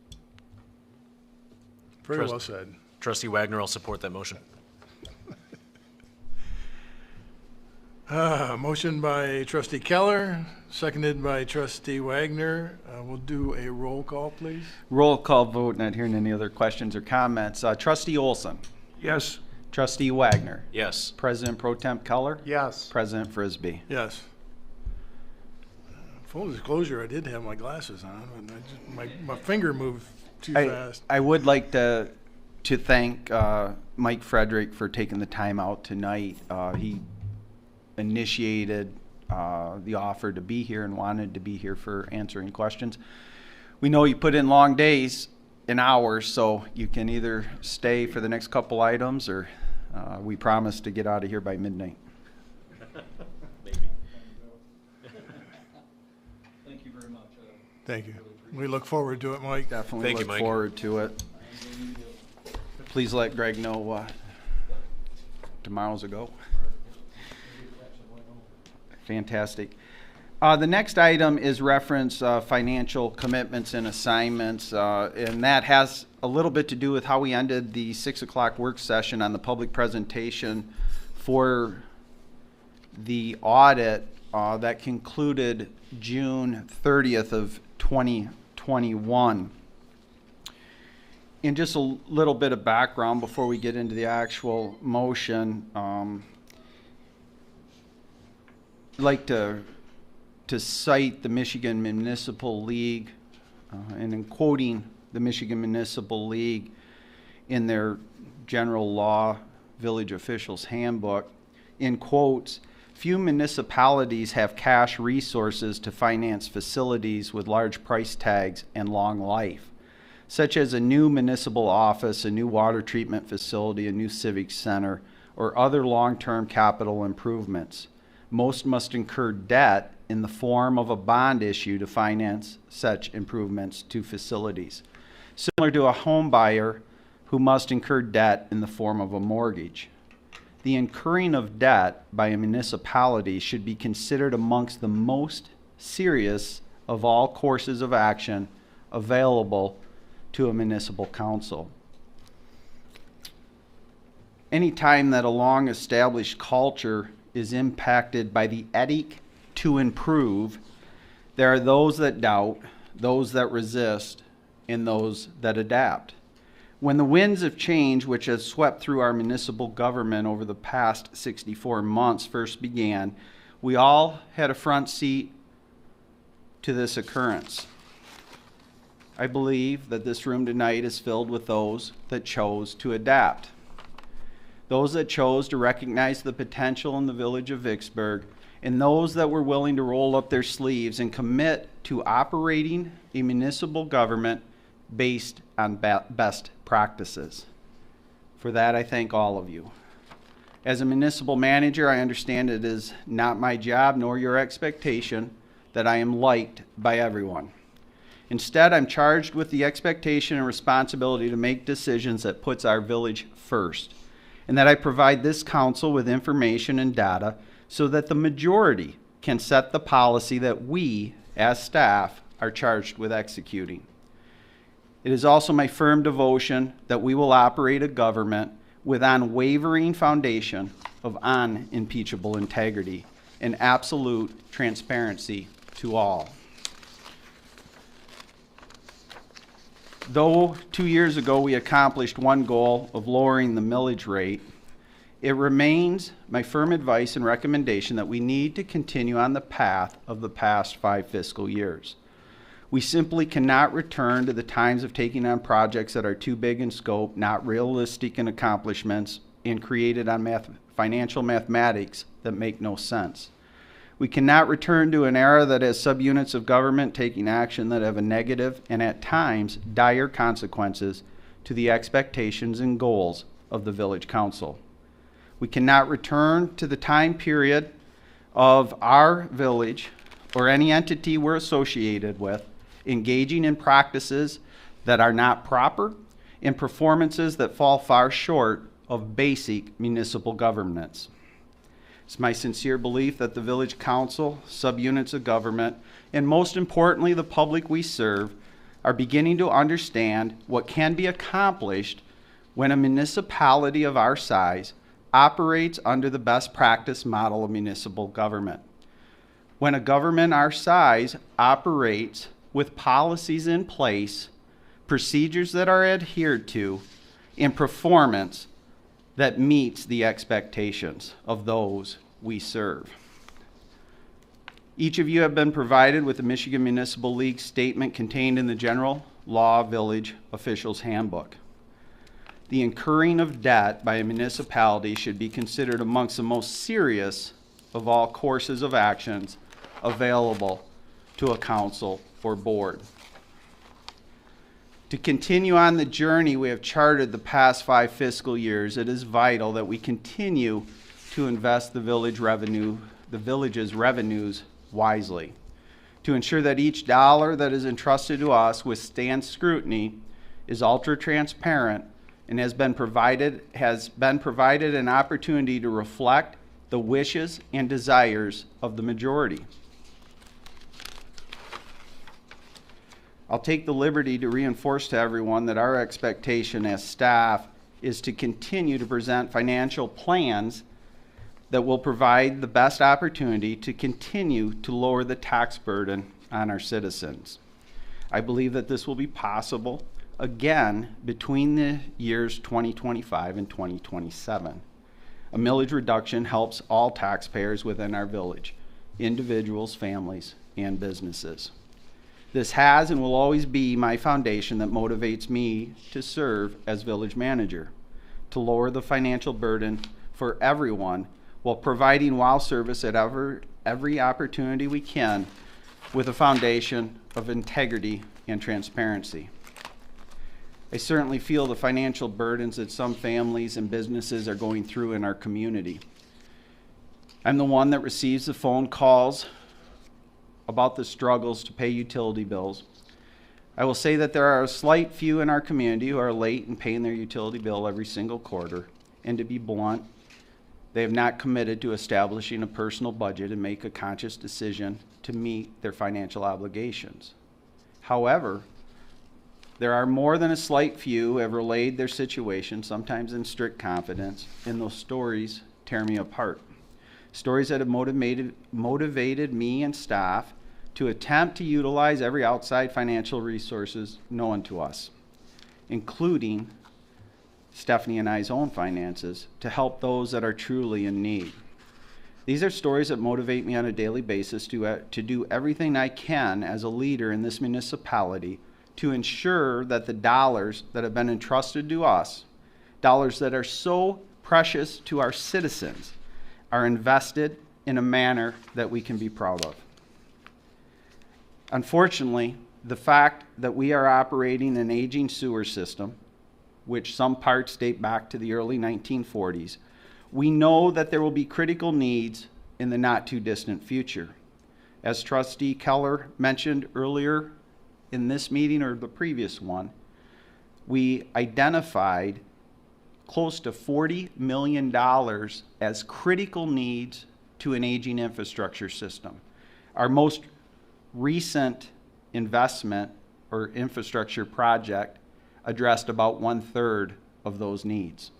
Very well said. Trustee Wagner, I'll support that motion. Motion by trustee Keller, seconded by trustee Wagner. We'll do a roll call, please. Roll call vote, not hearing any other questions or comments. Trustee Olson. Yes. Trustee Wagner. Yes. President Pro Temp Keller. Yes. President Frisbee. Yes. Full disclosure, I did have my glasses on, and my finger moved too fast. I would like to thank Mike Frederick for taking the time out tonight. He initiated the offer to be here and wanted to be here for answering questions. We know you put in long days and hours, so you can either stay for the next couple items or we promise to get out of here by midnight. Maybe. Thank you very much. Thank you. We look forward to it, Mike. Definitely Thank you, look Mike. forward to it. Please let Greg know tomorrow's a go. Fantastic. The next item is reference financial commitments and assignments, and that has a little bit to do with how we ended the 6 o'clock work session on the public presentation for the audit that concluded June 30th of 2021. And just a little bit of background before we get into the actual motion. I'd like to cite the Michigan Municipal League, and in quoting the Michigan Municipal League in their general law village officials handbook, in quotes, few municipalities have cash resources to finance facilities with large price tags and long life, such as a new municipal office, a new water treatment facility, a new civic center, or other long-term capital improvements. Most must incur debt in the form of a bond issue to finance such improvements to facilities, similar to a home buyer who must incur debt in the form of a mortgage. The incurring of debt by a municipality should be considered amongst the most serious of all courses of action available to a municipal council. Any time that a long-established culture is impacted by the edict to improve, there are those that doubt, those that resist, and those that adapt. When the winds of change which has swept through our municipal government over the past 64 months first began, we all had a front seat to this occurrence. I believe that this room tonight is filled with those that chose to adapt. Those that chose to recognize the potential in the village of Vicksburg, and those that were willing to roll up their sleeves and commit to operating a municipal government based on best practices. For that, I thank all of you. As a municipal manager, I understand it is not my job nor your expectation that I am liked by everyone. Instead, I'm charged with the expectation and responsibility to make decisions that puts our village first, and that I provide this council with information and data so that the majority can set the policy that we, as staff, are charged with executing. It is also my firm devotion that we will operate a government with unwavering foundation of unimpeachable integrity and absolute transparency to all. Though 2 years ago we accomplished one goal of lowering the millage rate, it remains my firm advice and recommendation that we need to continue on the path of the past 5 fiscal years. We simply cannot return to the times of taking on projects that are too big in scope, not realistic in accomplishments, and created on financial mathematics that make no sense. We cannot return to an era that has subunits of government taking action that have a negative and at times dire consequences to the expectations and goals of the village council. We cannot return to the time period of our village or any entity we're associated with engaging in practices that are not proper and performances that fall far short of basic municipal governance. It's my sincere belief that the village council, subunits of government, and most importantly, the public we serve, are beginning to understand what can be accomplished when a municipality of our size operates under the best practice model of municipal government. When a government our size operates with policies in place, procedures that are adhered to, and performance that meets the expectations of those we serve. Each of you have been provided with the Michigan Municipal League statement contained in the General Law Village Officials Handbook. The incurring of debt by a municipality should be considered amongst the most serious of all courses of actions available to a council or board. To continue on the journey we have charted the past 5 fiscal years, it is vital that we continue to invest the village's revenues wisely, to ensure that each dollar that is entrusted to us withstands scrutiny, is ultra transparent, and has been provided an opportunity to reflect the wishes and desires of the majority. I'll take the liberty to reinforce to everyone that our expectation as staff is to continue to present financial plans that will provide the best opportunity to continue to lower the tax burden on our citizens. I believe that this will be possible, again, between the years 2025 and 2027. A millage reduction helps all taxpayers within our village, individuals, families, and businesses. This has and will always be my foundation that motivates me to serve as village manager, to lower the financial burden for everyone while providing wow service at every opportunity we can with a foundation of integrity and transparency. I certainly feel the financial burdens that some families and businesses are going through in our community. I'm the one that receives the phone calls about the struggles to pay utility bills. I will say that there are a slight few in our community who are late in paying their utility bill every single quarter, and to be blunt, they have not committed to establishing a personal budget and make a conscious decision to meet their financial obligations. However, there are more than a slight few who have relayed their situation, sometimes in strict confidence, and those stories tear me apart. Stories that have motivated me and staff to attempt to utilize every outside financial resources known to us, including Stephanie and I's own finances, to help those that are truly in need. These are stories that motivate me on a daily basis to do everything I can as a leader in this municipality to ensure that the dollars that have been entrusted to us, dollars that are so precious to our citizens, are invested in a manner that we can be proud of. Unfortunately, the fact that we are operating an aging sewer system, which some parts date back to the early 1940s, we know that there will be critical needs in the not too distant future. As Trustee Keller mentioned earlier in this meeting or the previous one, we identified close to $40 million as critical needs to an aging infrastructure system. Our most recent investment or infrastructure project addressed about 1/3 of those needs.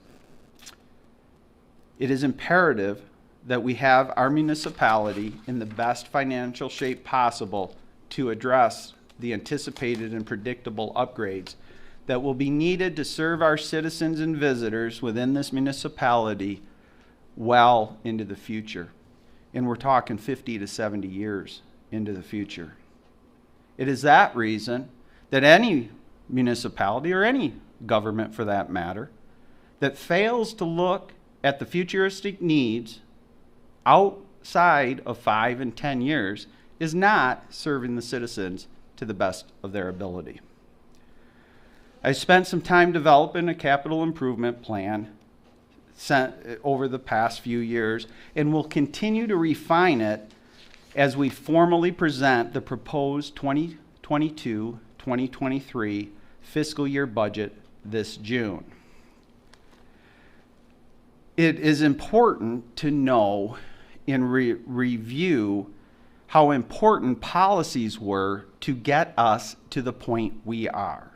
It is imperative that we have our municipality in the best financial shape possible to address the anticipated and predictable upgrades that will be needed to serve our citizens and visitors within this municipality well into the future. And we're talking 50 to 70 years into the future. It is that reason that any municipality, or any government for that matter, that fails to look at the futuristic needs outside of 5 and 10 years is not serving the citizens to the best of their ability. I spent some time developing a capital improvement plan over the past few years, and will continue to refine it as we formally present the proposed 2022-2023 fiscal year budget this June. It is important to know and review how important policies were to get us to the point we are.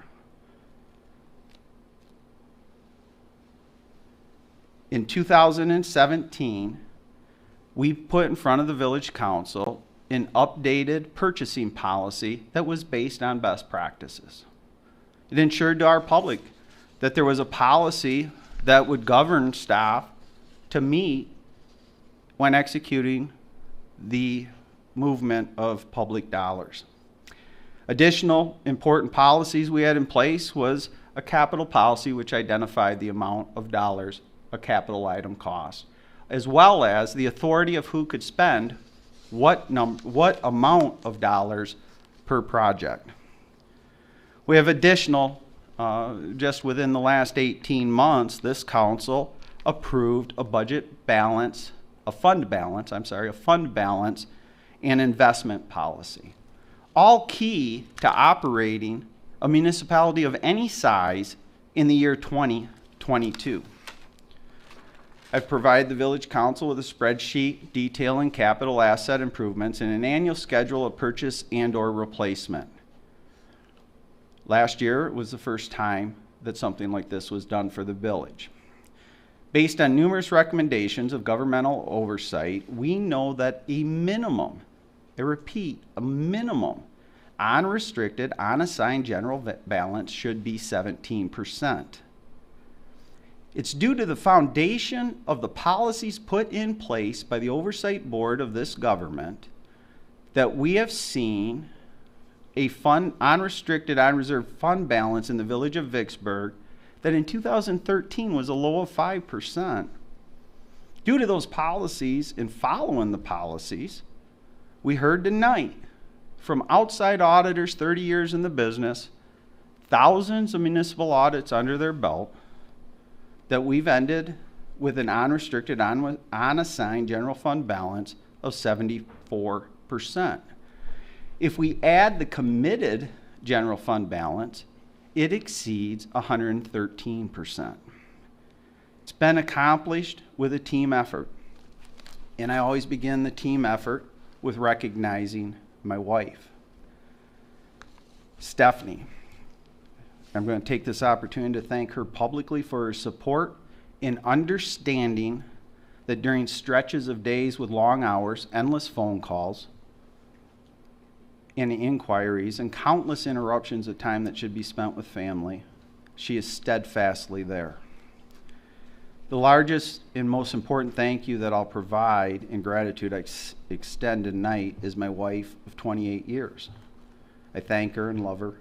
In 2017, we put in front of the village council an updated purchasing policy that was based on best practices. It ensured to our public that there was a policy that would govern staff to meet when executing the movement of public dollars. Additional important policies we had in place was a capital policy which identified the amount of dollars a capital item cost, as well as the authority of who could spend what amount of dollars per project. We have additional, just within the last 18 months, this council approved a fund balance and investment policy. All key to operating a municipality of any size in the year 2022. I've provided the village council with a spreadsheet detailing capital asset improvements and an annual schedule of purchase and/or replacement. Last year was the first time that something like this was done for the village. Based on numerous recommendations of governmental oversight, we know that a minimum, I repeat, a minimum unrestricted, unassigned general balance should be 17%. It's due to the foundation of the policies put in place by the oversight board of this government that we have seen a unrestricted, unreserved fund balance in the village of Vicksburg that in 2013 was a low of 5%. Due to those policies and following the policies, we heard tonight from outside auditors 30 years in the business, thousands of municipal audits under their belt, that we've ended with an unrestricted, unassigned general fund balance of 74%. If we add the committed general fund balance, it exceeds 113%. It's been accomplished with a team effort. And I always begin the team effort with recognizing my wife, Stephanie. I'm going to take this opportunity to thank her publicly for her support in understanding that during stretches of days with long hours, endless phone calls, and inquiries, and countless interruptions of time that should be spent with family, she is steadfastly there. The largest and most important thank you that I'll provide in gratitude I extend tonight is my wife of 28 years. I thank her and love her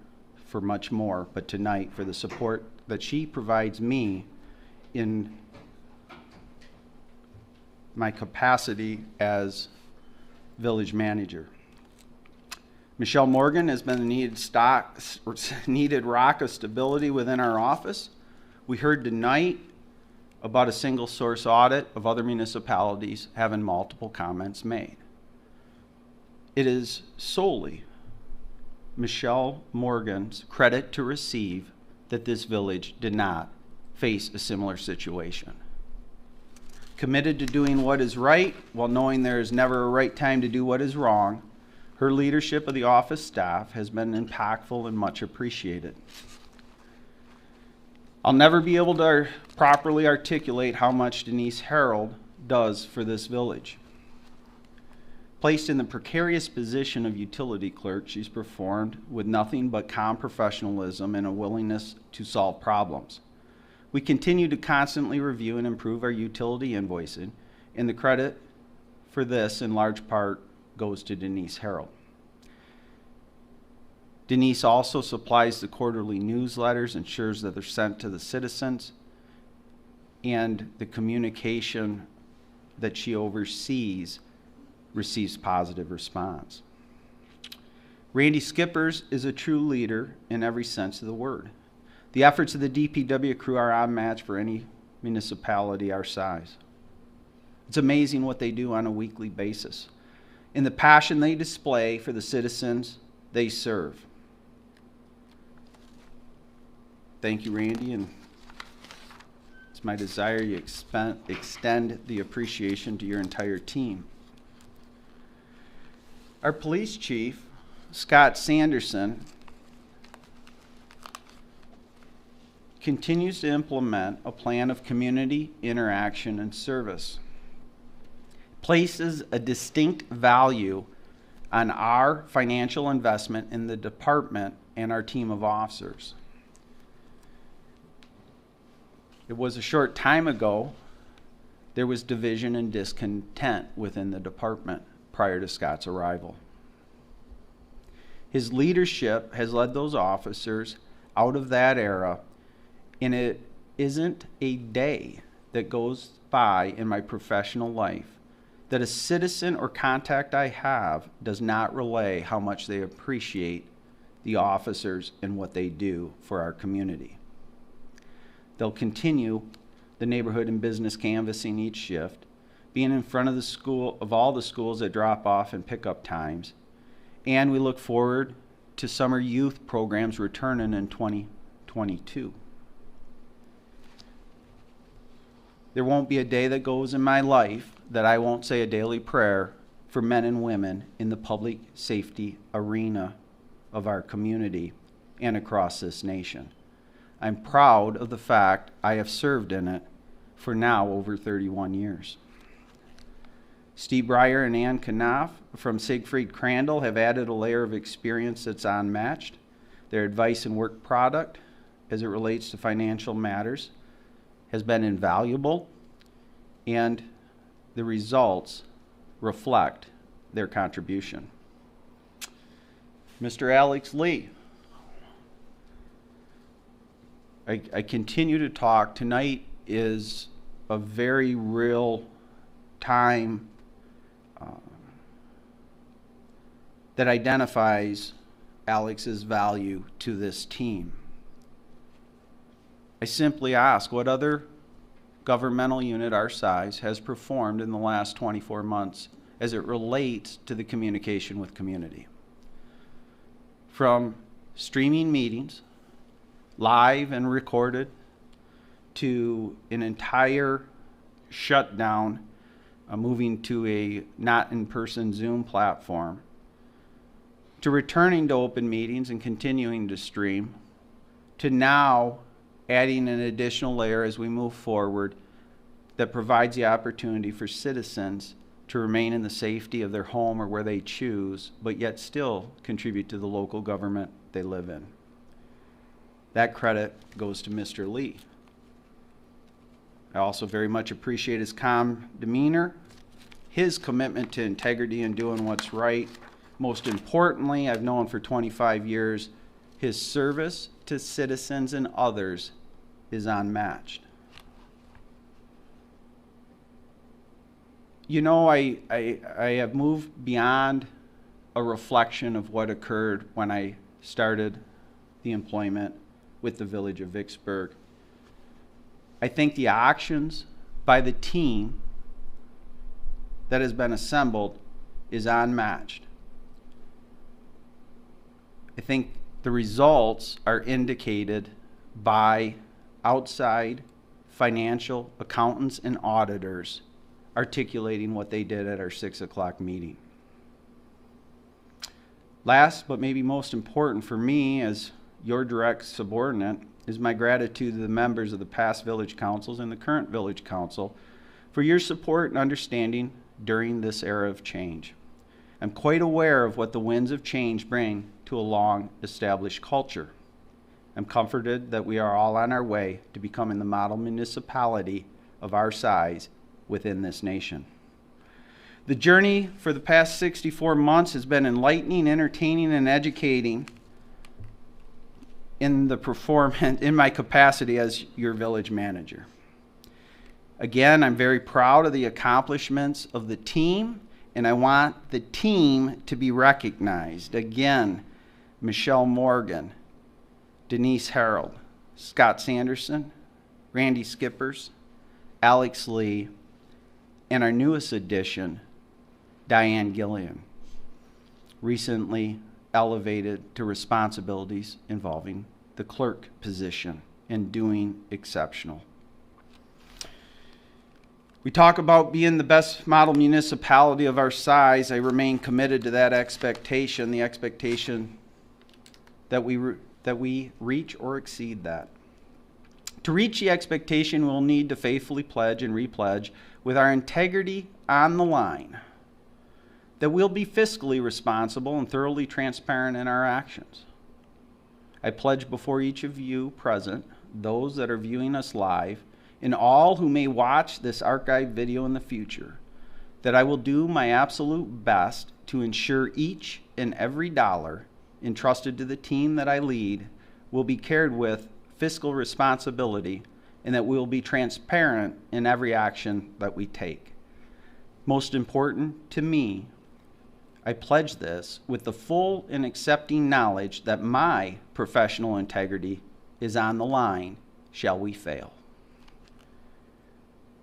for much more, but tonight for the support that she provides me in my capacity as village manager. Michelle Morgan has been the needed rock of stability within our office. We heard tonight about a single source audit of other municipalities having multiple comments made. It is solely Michelle Morgan's credit to receive that this village did not face a similar situation. Committed to doing what is right while knowing there is never a right time to do what is wrong, her leadership of the office staff has been impactful and much appreciated. I'll never be able to properly articulate how much Denise Harold does for this village. Placed in the precarious position of utility clerk, she's performed with nothing but calm professionalism and a willingness to solve problems. We continue to constantly review and improve our utility invoicing, and the credit for this in large part goes to Denise Harold. Denise also supplies the quarterly newsletters, ensures that they're sent to the citizens, and the communication that she oversees receives positive response. Randy Skippers is a true leader in every sense of the word. The efforts of the DPW crew are unmatched for any municipality our size. It's amazing what they do on a weekly basis and the passion they display for the citizens they serve. Thank you, Randy, and it's my desire you extend the appreciation to your entire team. Our police chief, Scott Sanderson, continues to implement a plan of community interaction and service, places a distinct value on our financial investment in the department and our team of officers. It was a short time ago there was division and discontent within the department prior to Scott's arrival. His leadership has led those officers out of that era, and it isn't a day that goes by in my professional life that a citizen or contact I have does not relay how much they appreciate the officers and what they do for our community. They'll continue the neighborhood and business canvassing each shift, being in front of the school, of all the schools that drop off and pickup times, and we look forward to summer youth programs returning in 2022. There won't be a day that goes in my life that I won't say a daily prayer for men and women in the public safety arena of our community and across this nation. I'm proud of the fact I have served in it for now over 31 years. Steve Breyer and Ann Knopf from Siegfried Crandall have added a layer of experience that's unmatched. Their advice and work product, as it relates to financial matters, has been invaluable, and the results reflect their contribution. Mr. Alex Lee. I continue to talk. Tonight is a very real time that identifies Alex's value to this team. I simply ask, what other governmental unit our size has performed in the last 24 months as it relates to the communication with community? From streaming meetings, live and recorded, to an entire shutdown, moving to a not in-person Zoom platform, to returning to open meetings and continuing to stream, to now adding an additional layer as we move forward that provides the opportunity for citizens to remain in the safety of their home or where they choose, but yet still contribute to the local government they live in. That credit goes to Mr. Lee. I also very much appreciate his calm demeanor, his commitment to integrity and doing what's right. Most importantly, I've known for 25 years, his service to citizens and others is unmatched. You know, I have moved beyond a reflection of what occurred when I started the employment with the village of Vicksburg. I think the actions by the team that has been assembled is unmatched. I think the results are indicated by outside financial accountants and auditors articulating what they did at our 6 o'clock meeting. Last, but maybe most important for me as your direct subordinate, is my gratitude to the members of the past village councils and the current village council for your support and understanding during this era of change. I'm quite aware of what the winds of change bring to a long-established culture. I'm comforted that we are all on our way to becoming the model municipality of our size within this nation. The journey for the past 64 months has been enlightening, entertaining, and educating in the performance, in my capacity as your village manager. Again, I'm very proud of the accomplishments of the team, and I want the team to be recognized. Again, Michelle Morgan, Denise Harold, Scott Sanderson, Randy Skippers, Alex Lee, and our newest addition, Diane Gillian, recently elevated to responsibilities involving the clerk position and doing exceptional. We talk about being the best model municipality of our size. I remain committed to that expectation, the expectation that we reach or exceed that. To reach the expectation, we'll need to faithfully pledge and repledge with our integrity on the line that we'll be fiscally responsible and thoroughly transparent in our actions. I pledge before each of you present, those that are viewing us live, and all who may watch this archived video in the future, that I will do my absolute best to ensure each and every dollar entrusted to the team that I lead will be cared with fiscal responsibility, and that we will be transparent in every action that we take. Most important to me, I pledge this with the full and accepting knowledge that my professional integrity is on the line, shall we fail.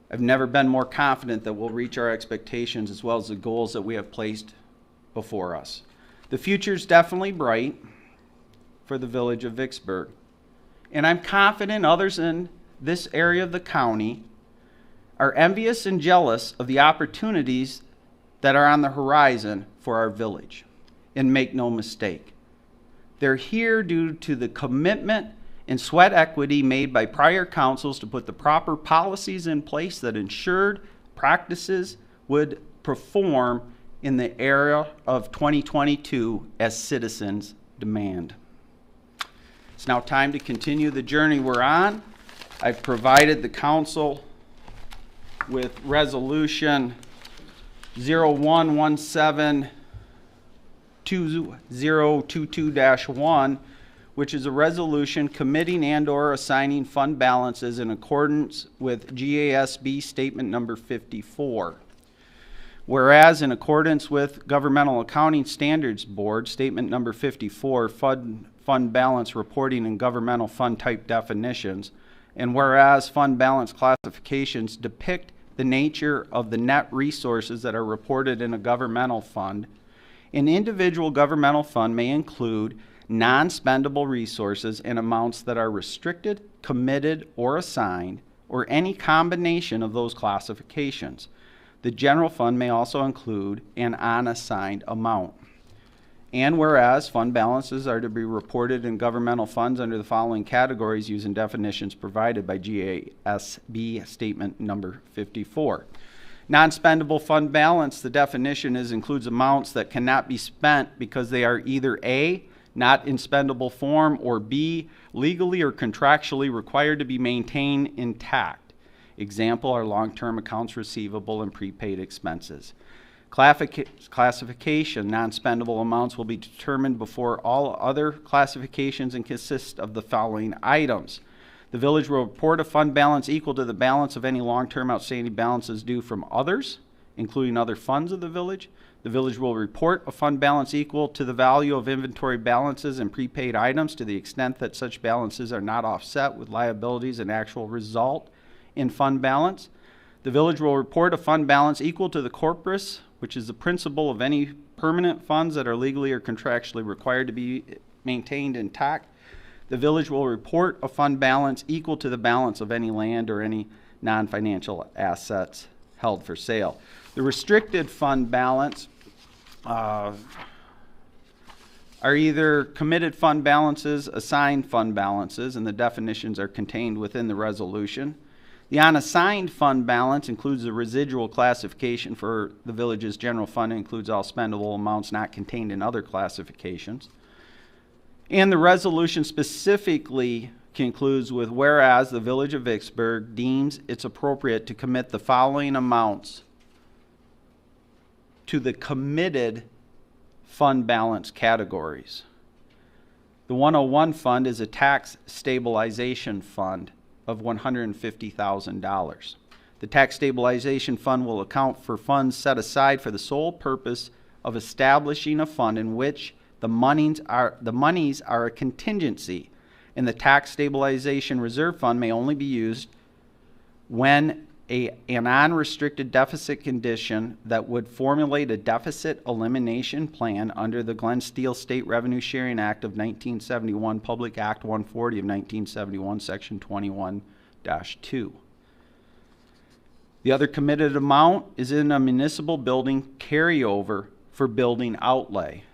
I've never been more confident that we'll reach our expectations as well as the goals that we have placed before us. The future's definitely bright for the village of Vicksburg, and I'm confident others in this area of the county are envious and jealous of the opportunities that are on the horizon for our village. And make no mistake, they're here due to the commitment and sweat equity made by prior councils to put the proper policies in place that ensured practices would perform in the era of 2022 as citizens demand. It's now time to continue the journey we're on. I've provided the council with resolution 01172022-1, which is a resolution committing and/or assigning fund balances in accordance with GASB statement number 54. Whereas in accordance with Governmental Accounting Standards Board statement number 54, fund balance reporting and governmental fund type definitions, and whereas fund balance classifications depict the nature of the net resources that are reported in a governmental fund, an individual governmental fund may include non-spendable resources and amounts that are restricted, committed, or assigned, or any combination of those classifications. The general fund may also include an unassigned amount. And whereas fund balances are to be reported in governmental funds under the following categories using definitions provided by GASB statement number 54. Non-spendable fund balance, the definition includes amounts that cannot be spent because they are either A, not in spendable form, or B, legally or contractually required to be maintained intact. Example are long-term accounts receivable and prepaid expenses. Classification, non-spendable amounts will be determined before all other classifications and consist of the following items. The village will report a fund balance equal to the balance of any long-term outstanding balances due from others, including other funds of the village. The village will report a fund balance equal to the value of inventory balances and prepaid items to the extent that such balances are not offset with liabilities and actual result in fund balance. The village will report a fund balance equal to the corpus, which is the principal of any permanent funds that are legally or contractually required to be maintained intact. The village will report a fund balance equal to the balance of any land or any non-financial assets held for sale. The restricted fund balance are either committed fund balances, assigned fund balances, and the definitions are contained within the resolution. The unassigned fund balance includes the residual classification for the village's general fund and includes all spendable amounts not contained in other classifications. And the resolution specifically concludes with, whereas the village of Vicksburg deems it's appropriate to commit the following amounts to the committed fund balance categories. The 101 fund is a tax stabilization fund of $150,000. The tax stabilization fund will account for funds set aside for the sole purpose of establishing a fund in which the monies are a contingency, and the tax stabilization reserve fund may only be used when an unrestricted deficit condition that would formulate a deficit elimination plan under the Glen Steele State Revenue Sharing Act of 1971, Public Act 140 of 1971, Section 21-2. The other committed amount is in a municipal building carryover for building outlay.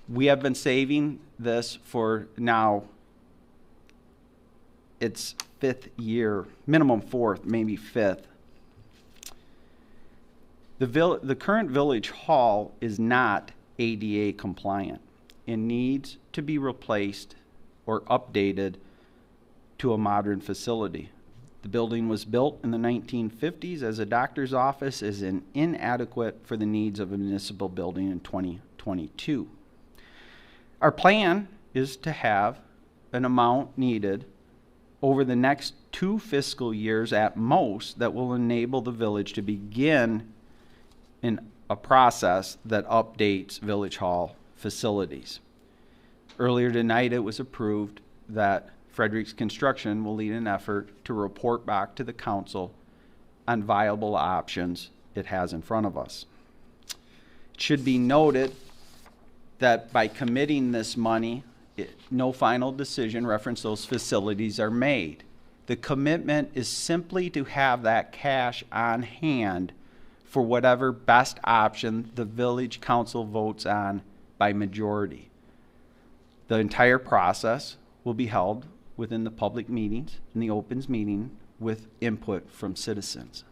We have been saving this for now its 5th year, minimum 4th, maybe 5th. The current village hall is not ADA compliant and needs to be replaced or updated to a modern facility. The building was built in the 1950s as a doctor's office, is inadequate for the needs of a municipal building in 2022. Our plan is to have an amount needed over the next 2 fiscal years at most that will enable the village to begin in a process that updates Village Hall facilities. Earlier tonight, it was approved that Frederick's Construction will lead an effort to report back to the council on viable options it has in front of us. It should be noted that by committing this money, no final decision reference those facilities are made. The commitment is simply to have that cash on hand for whatever best option the village council votes on by majority. The entire process will be held within the public meetings and the opens meeting with input from citizens.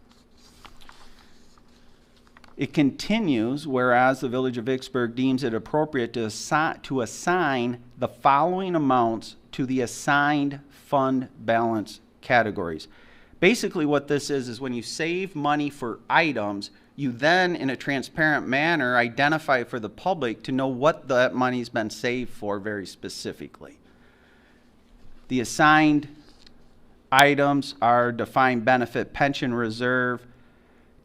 It continues, whereas the Village of Vicksburg deems it appropriate to assign the following amounts to the assigned fund balance categories. Basically what this is when you save money for items, you then, in a transparent manner, identify for the public to know what that money's been saved for very specifically. The assigned items are defined benefit pension reserve,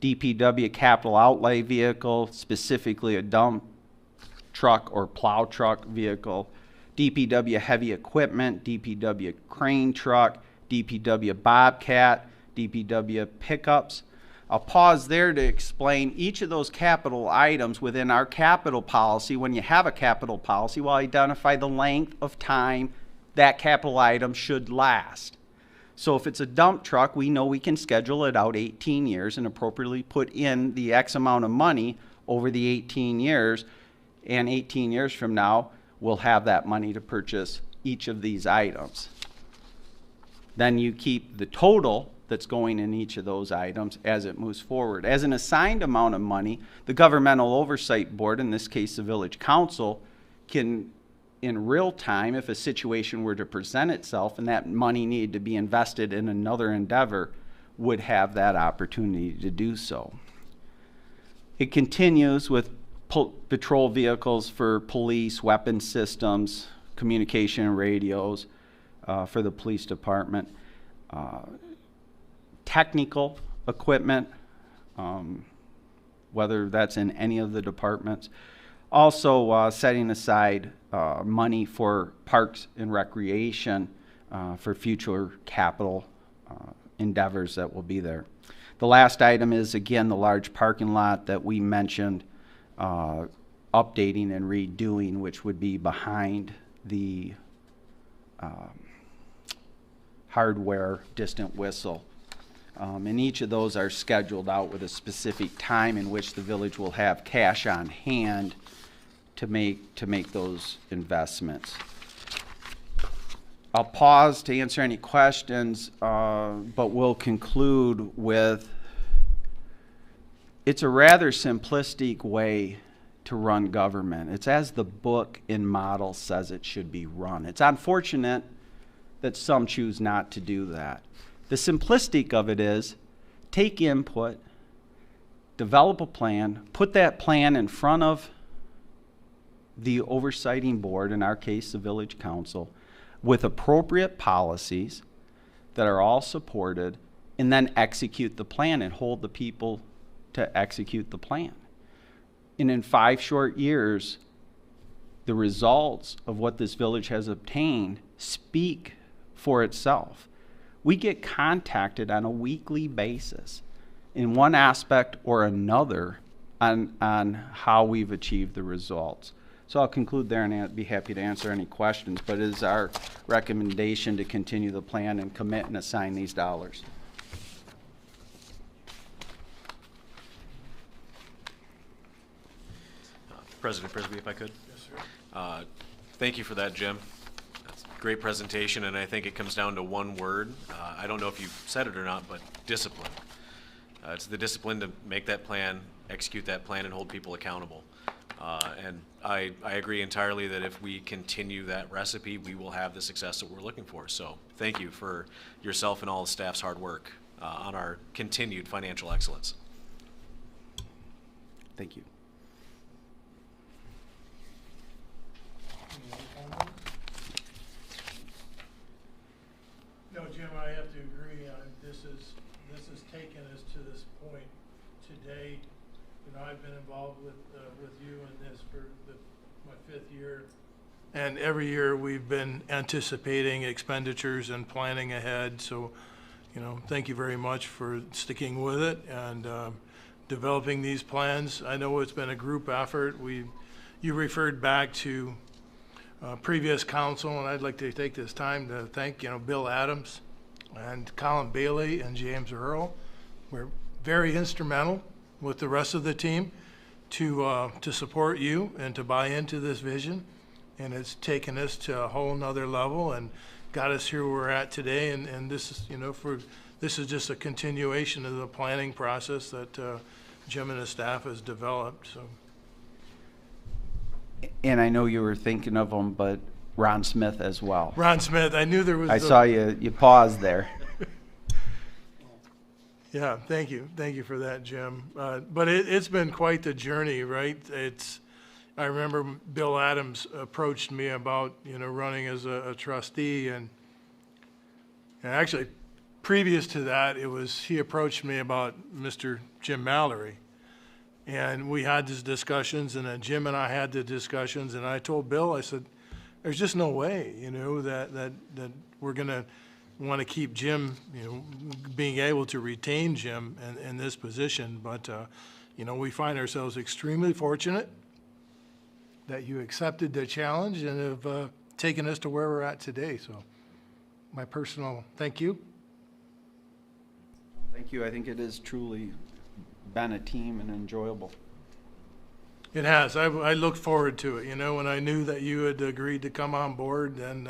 DPW capital outlay vehicle, specifically a dump truck or plow truck vehicle, DPW heavy equipment, DPW crane truck, DPW bobcat, DPW pickups. I'll pause there to explain each of those capital items within our capital policy. When you have a capital policy, we'll identify the length of time that capital item should last. So if it's a dump truck, we know we can schedule it out 18 years and appropriately put in the X amount of money over the 18 years. And 18 years from now, we'll have that money to purchase each of these items. Then you keep the total that's going in each of those items as it moves forward. As an assigned amount of money, the Governmental Oversight Board, in this case the Village Council, can in real time, if a situation were to present itself and that money needed to be invested in another endeavor, would have that opportunity to do so. It continues with patrol vehicles for police, weapon systems, communication radios for the police department, technical equipment, whether that's in any of the departments. Also setting aside money for parks and recreation for future capital endeavors that will be there. The last item is, again, the large parking lot that we mentioned updating and redoing, which would be behind the hardware distant whistle. And each of those are scheduled out with a specific time in which the village will have cash on hand to make those investments. I'll pause to answer any questions, but we'll conclude with, it's a rather simplistic way to run government. It's as the book and model says it should be run. It's unfortunate that some choose not to do that. The simplistic of it is, take input, develop a plan, put that plan in front of the oversighting board, in our case the village council, with appropriate policies that are all supported, and then execute the plan and hold the people to execute the plan. And in 5 short years, the results of what this village has obtained speak for itself. We get contacted on a weekly basis in one aspect or another on how we've achieved the results. So I'll conclude there and I'd be happy to answer any questions, but it is our recommendation to continue the plan and commit and assign these dollars. President Prisby, if I could. Yes, sir. Thank you for that, Jim. That's great presentation, and I think it comes down to one word. I don't know if you said it or not, but discipline. It's the discipline to make that plan, execute that plan, and hold people accountable. And I agree entirely that if we continue that recipe, we will have the success that we're looking for. So thank you for yourself and all the staff's hard work on our continued financial excellence. Thank you. No, Jim, I have to agree. This has taken us to this point today. You know, I've been involved with you in this for my 5th year. And every year we've been anticipating expenditures and planning ahead. So, you know, thank you very much for sticking with it and developing these plans. I know it's been a group effort. You referred back to previous council, and I'd like to take this time to thank, Bill Adams and Colin Bailey and James Earl. We're very instrumental with the rest of the team to support you and to buy into this vision. And it's taken us to a whole nother level and got us here where we're at today. And this is, this is just a continuation of the planning process that Jim and his staff has developed. So. And I know you were thinking of them, but Ron Smith as well. Ron Smith, I knew there was. I saw you paused there. Yeah, thank you. Thank you for that, Jim. But it's been quite the journey, right? I remember Bill Adams approached me about, running as a trustee, and actually previous to that, he approached me about Mr. Jim Mallory. And we had these discussions, and then Jim and I had the discussions, and I told Bill, I said, there's just no way, that we're going to want to keep Jim, being able to retain Jim in this position. But, we find ourselves extremely fortunate that you accepted the challenge and have taken us to where we're at today. So my personal thank you. Thank you. I think it has truly been a team and enjoyable. It has. I look forward to it. When I knew that you had agreed to come on board, then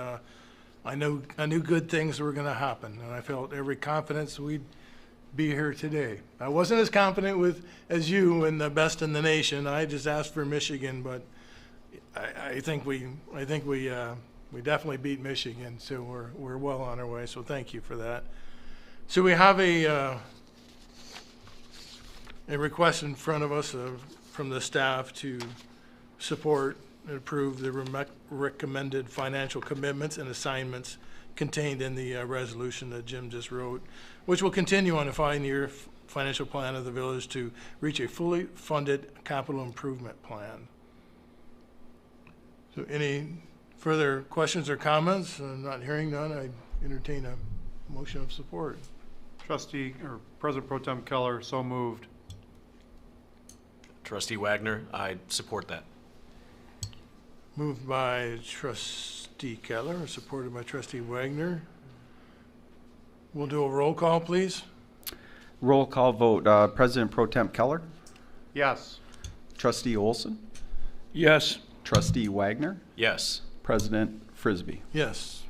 I knew good things were going to happen, and I felt every confidence we'd be here today. I wasn't as confident as you in the best in the nation. I just asked for Michigan, but I think we definitely beat Michigan, so we're well on our way. So thank you for that. So we have a request in front of us from the staff to support and approve the recommended financial commitments and assignments contained in the resolution that Jim just wrote, which will continue on a 5-year financial plan of the village to reach a fully funded capital improvement plan. So any further questions or comments? I'm not hearing none. I entertain a motion of support. Trustee or President Pro Tem Keller, so moved. Trustee Wagner, I support that. Moved by Trustee Keller, supported by Trustee Wagner. We'll do a roll call, please. Roll call vote. President Pro Tem Keller? Yes. Trustee Olson? Yes. Trustee Wagner? Yes. President Frisbee? Yes.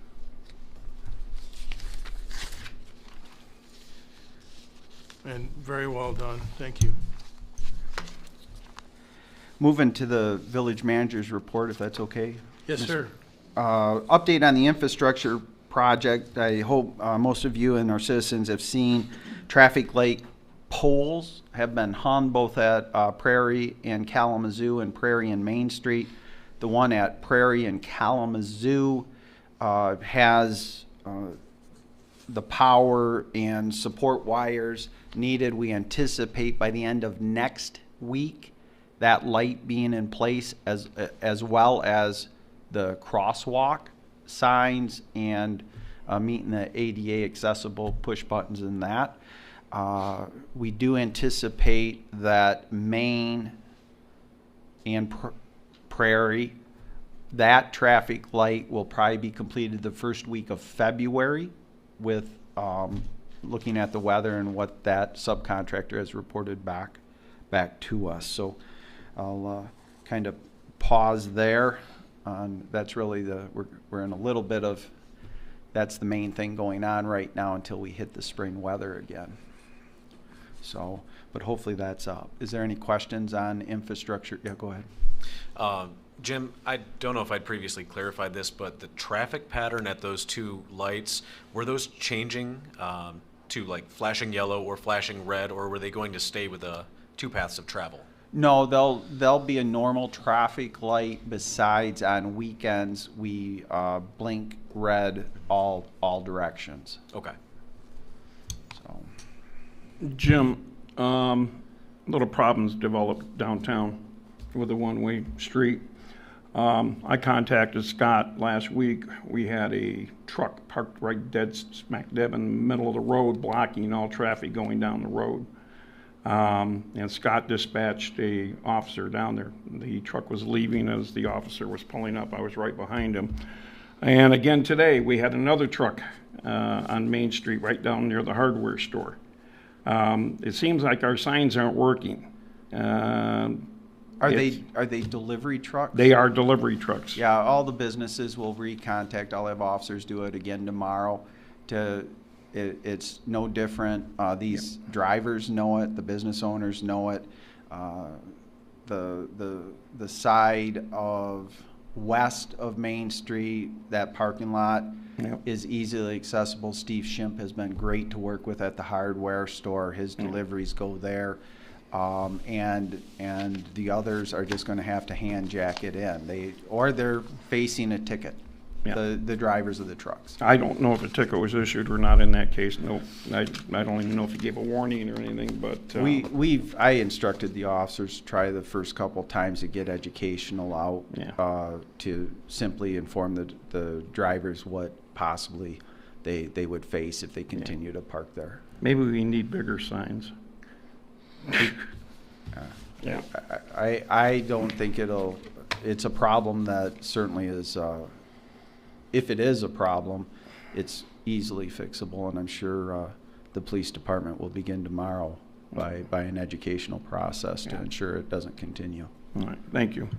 And very well done. Thank you. Moving to the village manager's report, if that's okay. Yes, sir. Update on the infrastructure project. I hope most of you and our citizens have seen traffic light poles have been hung both at Prairie and Kalamazoo, and Prairie and Main Street. The one at Prairie and Kalamazoo has the power and support wires needed. We anticipate by the end of next week that light being in place, as well as the crosswalk signs and meeting the ADA accessible push buttons in that. We do anticipate that Main and Prairie, that traffic light will probably be completed the first week of February, with looking at the weather and what that subcontractor has reported back to us. So I'll kind of pause there. That's really we're in a little bit of, that's the main thing going on right now until we hit the spring weather again. So, but hopefully that's up. Is there any questions on infrastructure? Yeah, go ahead. Jim, I don't know if I'd previously clarified this, but the traffic pattern at those two lights, were those changing to like flashing yellow or flashing red, or were they going to stay with the two paths of travel? No, they'll be a normal traffic light. Besides, on weekends we blink red all directions. Okay. So, Jim, little problems developed downtown with the one-way street. I contacted Scott last week. We had a truck parked right dead smack dab in the middle of the road, blocking all traffic going down the road. And Scott dispatched a officer down there. The truck was leaving as the officer was pulling up. I was right behind him. And again today, we had another truck on Main Street right down near the hardware store. It seems like our signs aren't working. are they delivery trucks? They are delivery trucks. Yeah, all the businesses will recontact. I'll have officers do it again tomorrow. It's no different. These drivers know it. The business owners know it. The side of west of Main Street, that parking lot is easily accessible. Steve Schimpf has been great to work with at the hardware store. His deliveries go there. And the others are just going to have to hand jack it in. They're facing a ticket. Yeah. The drivers of the trucks. I don't know if a ticket was issued or not in that case. No, I don't even know if he gave a warning or anything, but. I instructed the officers to try the first couple times to get educational out, to simply inform the drivers what possibly they would face if they continue to park there. Maybe we need bigger signs. Yeah. I don't think it's a problem that certainly is, if it is a problem, it's easily fixable, and I'm sure the police department will begin tomorrow by an educational process to ensure it doesn't continue. All right, thank you.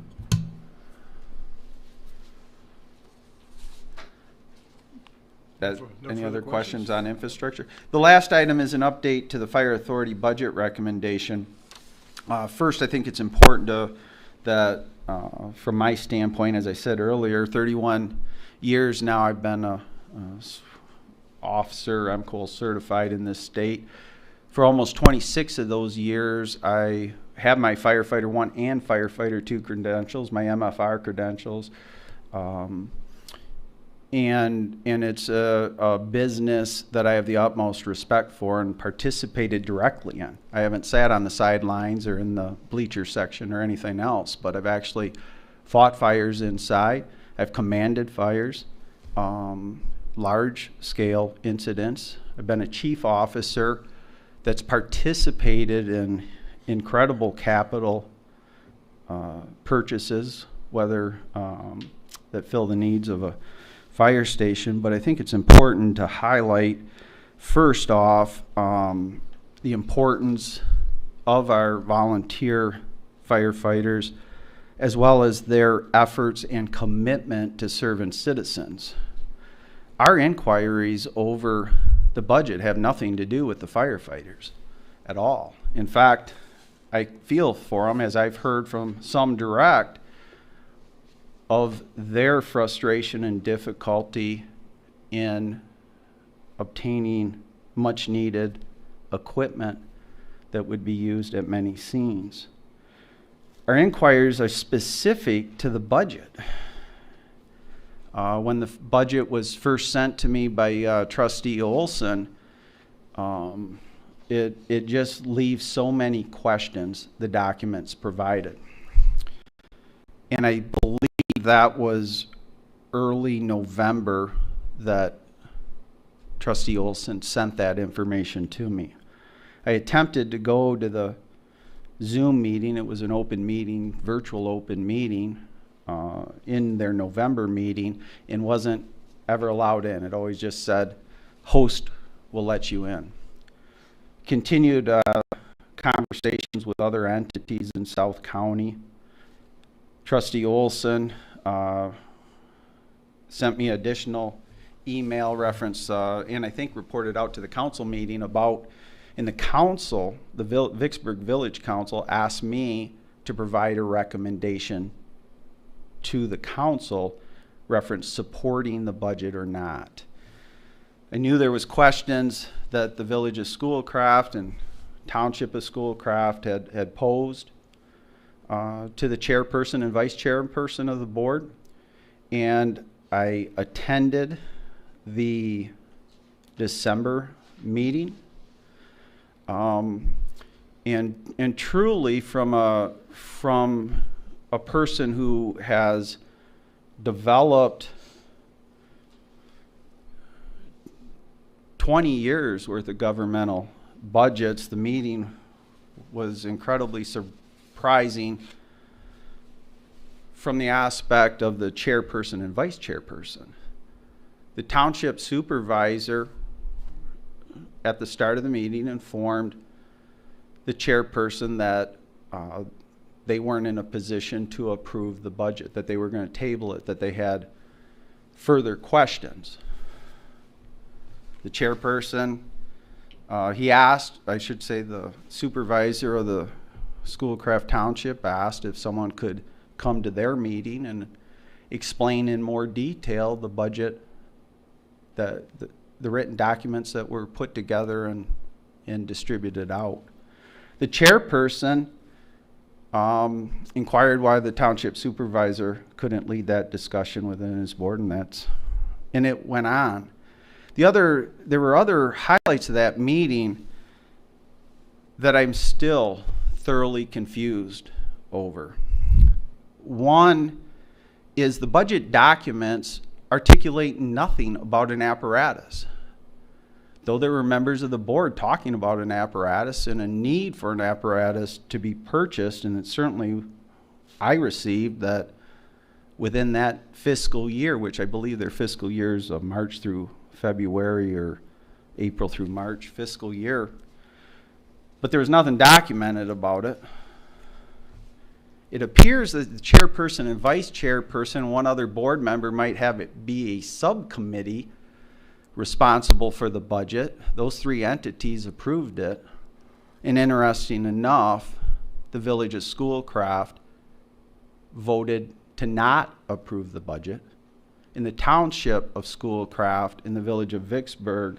Any other questions on infrastructure? The last item is an update to the Fire Authority budget recommendation. First, I think it's important that from my standpoint, as I said earlier, 31 years now I've been a officer. I'm COL certified in this state. For almost 26 of those years, I have my Firefighter 1 and Firefighter 2 credentials, my MFR credentials. And it's a business that I have the utmost respect for and participated directly in. I haven't sat on the sidelines or in the bleacher section or anything else, but I've actually fought fires inside. I've commanded fires, large scale incidents. I've been a chief officer that's participated in incredible capital purchases, whether that fill the needs of a fire station. But I think it's important to highlight, first off, the importance of our volunteer firefighters, as well as their efforts and commitment to serving citizens. Our inquiries over the budget have nothing to do with the firefighters at all. In fact, I feel for them, as I've heard from some direct, of their frustration and difficulty in obtaining much needed equipment that would be used at many scenes. Our inquiries are specific to the budget. When the budget was first sent to me by Trustee Olson, it just leaves so many questions, the documents provided. And I believe that was early November that Trustee Olson sent that information to me. I attempted to go to the Zoom meeting. It was an open meeting, virtual open meeting, in their November meeting, and wasn't ever allowed in. It always just said, host will let you in. Continued conversations with other entities in South County. Trustee Olson sent me additional email reference, and I think reported out to the council meeting about, in the council, the Vicksburg Village Council asked me to provide a recommendation to the council reference supporting the budget or not. I knew there was questions that the Village of Schoolcraft and Township of Schoolcraft had posed to the chairperson and vice chairperson of the board, and I attended the December meeting, and truly from a person who has developed 20 years worth of governmental budgets, the meeting was incredibly surprising from the aspect of the chairperson and vice chairperson. The township supervisor at the start of the meeting informed the chairperson that they weren't in a position to approve the budget, that they were going to table it, that they had further questions. The chairperson, he asked, I should say the supervisor of the Schoolcraft Township asked if someone could come to their meeting and explain in more detail the budget, the written documents that were put together and distributed out. The chairperson inquired why the township supervisor couldn't lead that discussion within his board, and it went on. There were other highlights of that meeting that I'm still thoroughly confused over. One is the budget documents articulate nothing about an apparatus. Though there were members of the board talking about an apparatus and a need for an apparatus to be purchased, and it certainly I received that within that fiscal year, which I believe their fiscal years of March through February or April through March fiscal year, but there was nothing documented about it. It appears that the chairperson and vice chairperson and one other board member might have it be a subcommittee responsible for the budget. Those three entities approved it. And interesting enough, the Village of Schoolcraft voted to not approve the budget. And the Township of Schoolcraft in the Village of Vicksburg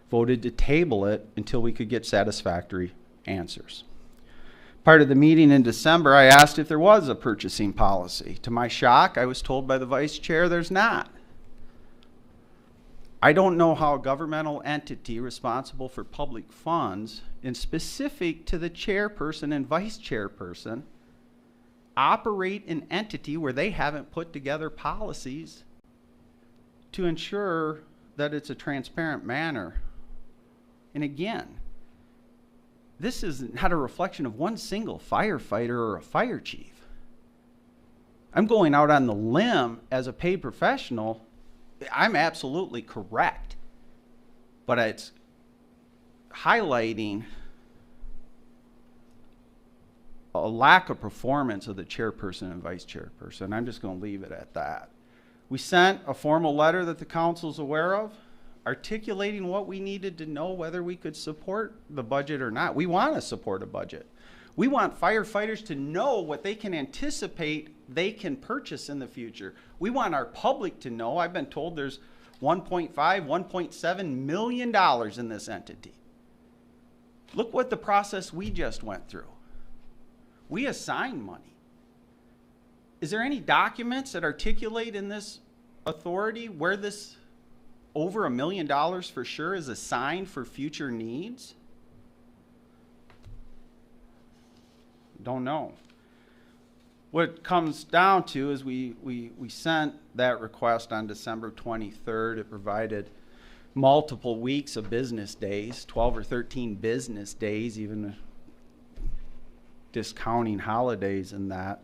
voted to table it until we could get satisfactory answers. Part of the meeting in December, I asked if there was a purchasing policy. To my shock, I was told by the vice chair there's not. I don't know how a governmental entity responsible for public funds, and specific to the chairperson and vice chairperson, operate an entity where they haven't put together policies to ensure that it's a transparent manner. And again, this is not a reflection of one single firefighter or a fire chief. I'm going out on the limb as a paid professional. I'm absolutely correct, but it's highlighting a lack of performance of the chairperson and vice chairperson. I'm just going to leave it at that. We sent a formal letter that the council's aware of, articulating what we needed to know whether we could support the budget or not. We want to support a budget. We want firefighters to know what they can anticipate they can purchase in the future. We want our public to know. I've been told there's $1.5, $1.7 million in this entity. Look what the process we just went through. We assign money. Is there any documents that articulate in this authority where this over $1 million for sure is assigned for future needs? Don't know. What it comes down to is we sent that request on December 23rd. It provided multiple weeks of business days, 12 or 13 business days, even discounting holidays and that.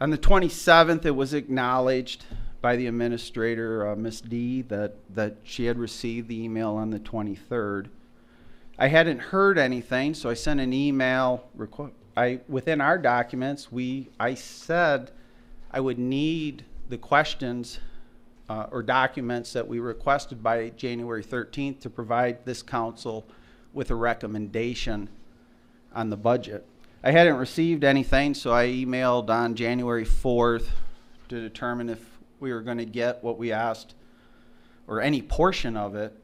On the 27th, it was acknowledged by the administrator, Ms. D, that she had received the email on the 23rd. I hadn't heard anything, so I sent an email. Within our documents, I said I would need the questions or documents that we requested by January 13th to provide this council with a recommendation on the budget. I hadn't received anything, so I emailed on January 4th to determine if we were going to get what we asked or any portion of it.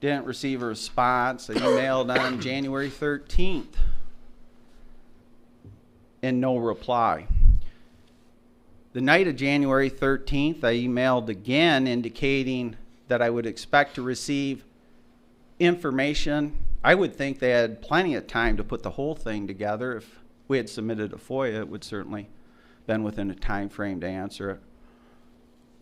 Didn't receive a response. I emailed on January 13th and no reply. The night of January 13th, I emailed again indicating that I would expect to receive information. I would think they had plenty of time to put the whole thing together. If we had submitted a FOIA, it would certainly been within a time frame to answer it.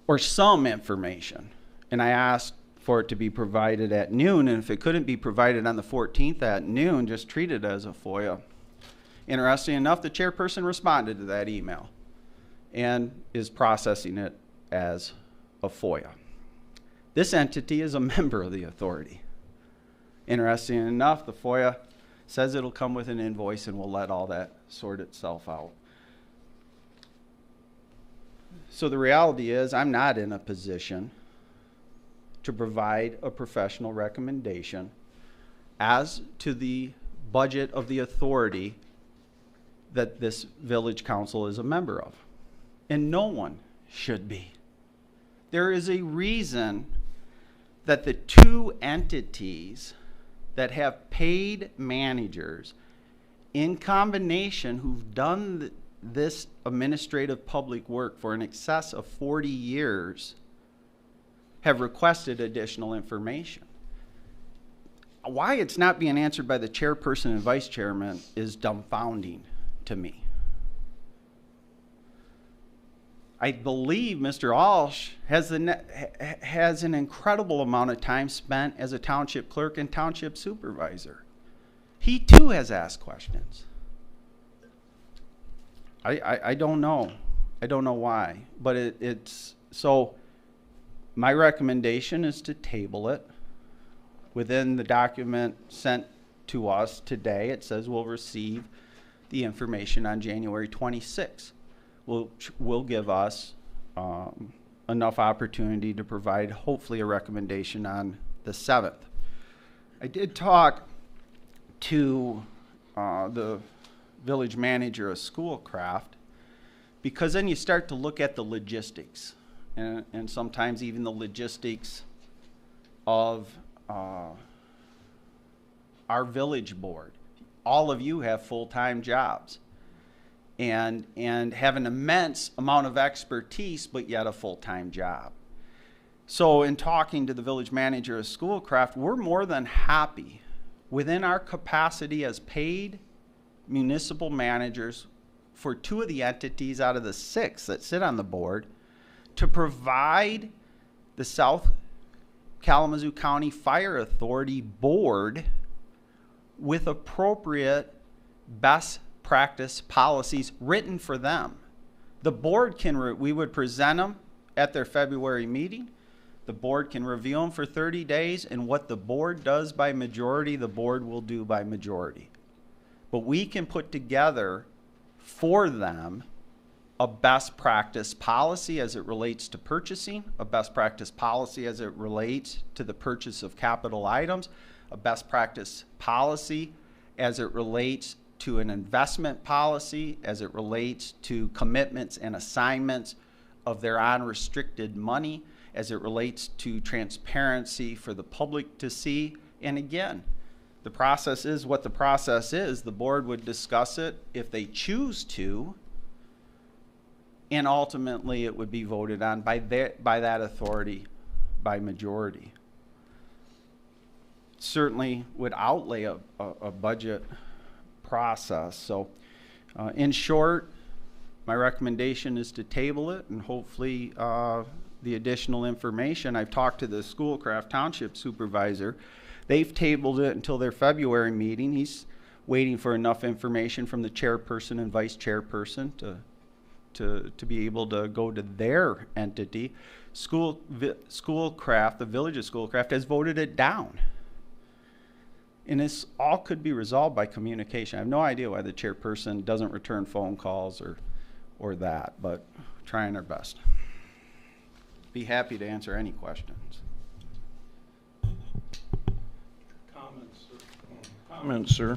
Or some information. And I asked for it to be provided at noon, and if it couldn't be provided on the 14th at noon, just treat it as a FOIA. Interesting enough, the chairperson responded to that email and is processing it as a FOIA. This entity is a member of the authority. Interesting enough, the FOIA says it'll come with an invoice and we'll let all that sort itself out. So the reality is I'm not in a position to provide a professional recommendation as to the budget of the authority that this village council is a member of. And no one should be. There is a reason that the two entities that have paid managers in combination who've done this administrative public work for in excess of 40 years have requested additional information. Why it's not being answered by the chairperson and vice chairman is dumbfounding to me. I believe Mr. Walsh has an incredible amount of time spent as a township clerk and township supervisor. He too has asked questions. I don't know. I don't know why, but it's so. My recommendation is to table it. Within the document sent to us today, it says we'll receive the information on January 26th. Will give us enough opportunity to provide hopefully a recommendation on the 7th. I did talk to the village manager of Schoolcraft, because then you start to look at the logistics and sometimes even the logistics of our village board. All of you have full-time jobs and have an immense amount of expertise, but yet a full-time job. So in talking to the village manager of Schoolcraft, we're more than happy within our capacity as paid municipal managers for two of the entities out of the 6 that sit on the board to provide the South Kalamazoo County Fire Authority board with appropriate best practice policies written for them. The board can, we would present them at their February meeting. The board can review them for 30 days, and what the board does by majority, the board will do by majority. But we can put together for them a best practice policy as it relates to purchasing, a best practice policy as it relates to the purchase of capital items, a best practice policy as it relates to an investment policy, as it relates to commitments and assignments of their unrestricted money, as it relates to transparency for the public to see. And again, the process is what the process is. The board would discuss it if they choose to, and ultimately it would be voted on by that authority by majority. Certainly would outlay a budget process. So in short, my recommendation is to table it, and hopefully the additional information. I've talked to the Schoolcraft Township supervisor. They've tabled it until their February meeting. He's waiting for enough information from the chairperson and vice chairperson to be able to go to their entity. Schoolcraft, the village of Schoolcraft, has voted it down. And this all could be resolved by communication. I have no idea why the chairperson doesn't return phone calls or that, but trying our best. Be happy to answer any questions. Comments, sir.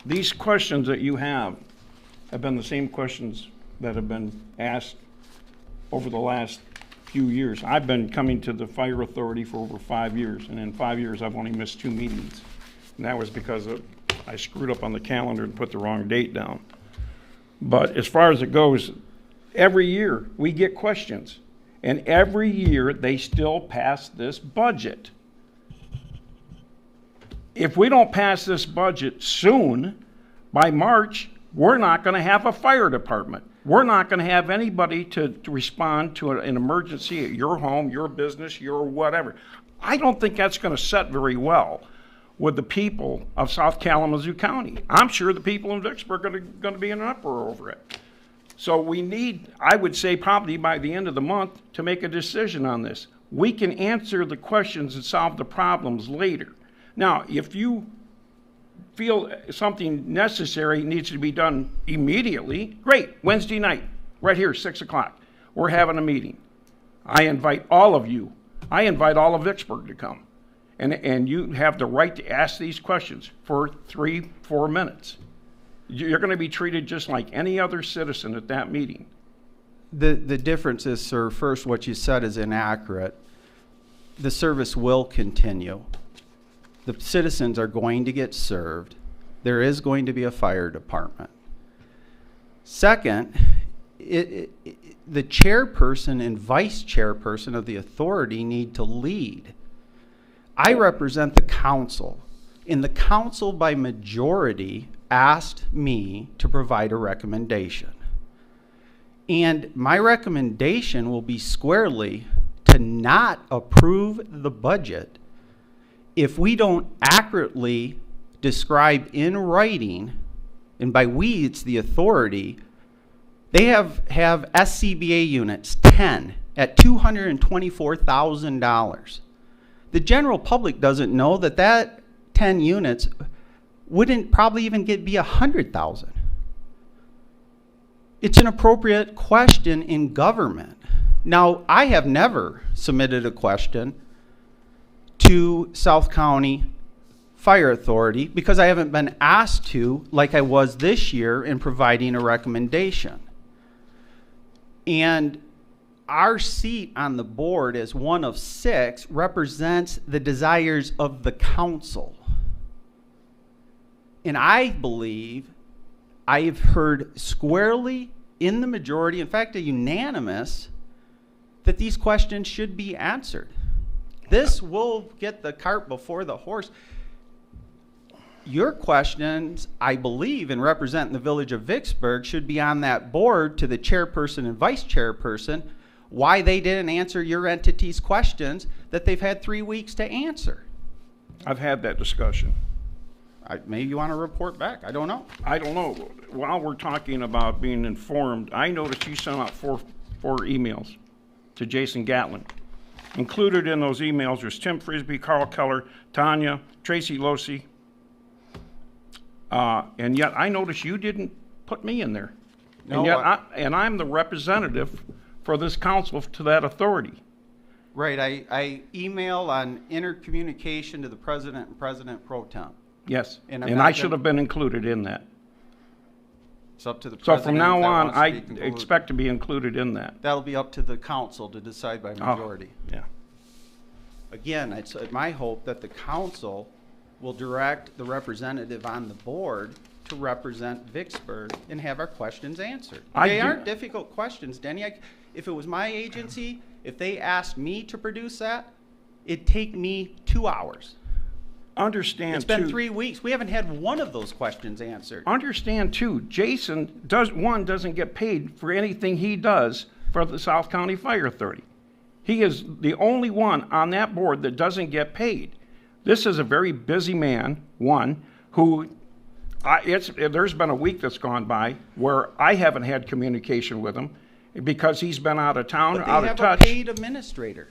These questions that you have been the same questions that have been asked over the last few years. I've been coming to the Fire Authority for over 5 years, and in 5 years, I've only missed 2 meetings. And that was because I screwed up on the calendar and put the wrong date down. But as far as it goes, every year we get questions, and every year they still pass this budget. If we don't pass this budget soon, by March, we're not going to have a fire department. We're not going to have anybody to respond to an emergency at your home, your business, your whatever. I don't think that's going to set very well with the people of South Kalamazoo County. I'm sure the people in Vicksburg are going to be in an uproar over it. So we need, I would say probably by the end of the month, to make a decision on this. We can answer the questions and solve the problems later. Now, if you feel something necessary needs to be done immediately, great. Wednesday night, right here, 6 o'clock, we're having a meeting. I invite all of you. I invite all of Vicksburg to come. And you have the right to ask these questions for 3-4 minutes. You're going to be treated just like any other citizen at that meeting. The difference is, sir, first, what you said is inaccurate. The service will continue. The citizens are going to get served. There is going to be a fire department. Second, the chairperson and vice chairperson of the authority need to lead. I represent the council, and the council by majority asked me to provide a recommendation. And my recommendation will be squarely to not approve the budget if we don't accurately describe in writing, and by we, it's the authority, they have SCBA units, 10, at $224,000. The general public doesn't know that 10 units wouldn't probably even be 100,000. It's an appropriate question in government. Now, I have never submitted a question to South County Fire Authority because I haven't been asked to, like I was this year, in providing a recommendation. And our seat on the board as one of 6 represents the desires of the council. And I believe I've heard squarely in the majority, in fact, a unanimous, that these questions should be answered. This will get the cart before the horse. Your questions, I believe, in representing the village of Vicksburg should be on that board to the chairperson and vice chairperson, why they didn't answer your entity's questions that they've had 3 weeks to answer. I've had that discussion. Maybe you want to report back. I don't know. I don't know. While we're talking about being informed, I noticed you sent out four emails to Jason Gatlin. Included in those emails was Tim Frisbee, Carl Keller, Tanya, Tracy Losi, and yet I noticed you didn't put me in there. No, and yet I'm the representative for this council to that authority. Right. I email on intercommunication to the president and president pro tem. Yes, and I should have been included in that. It's up to the So president. from now if that on, wants to I be concluded. expect to be included in that. That'll be up to the council to decide by majority. Yeah. Again, it's my hope that the council will direct the representative on the board to represent Vicksburg and have our questions answered. They aren't difficult questions, Denny. If it was my agency, if they asked me to produce that, it'd take me 2 hours. Understand, It's been too, 3 weeks. We haven't had one of those questions answered. Understand, too, Jason doesn't get paid for anything he does for the South County Fire Authority. He is the only one on that board that doesn't get paid. This is a very busy man, who there's been a week that's gone by where I haven't had communication with him because he's been out of town, But out they of have touch. a paid administrator.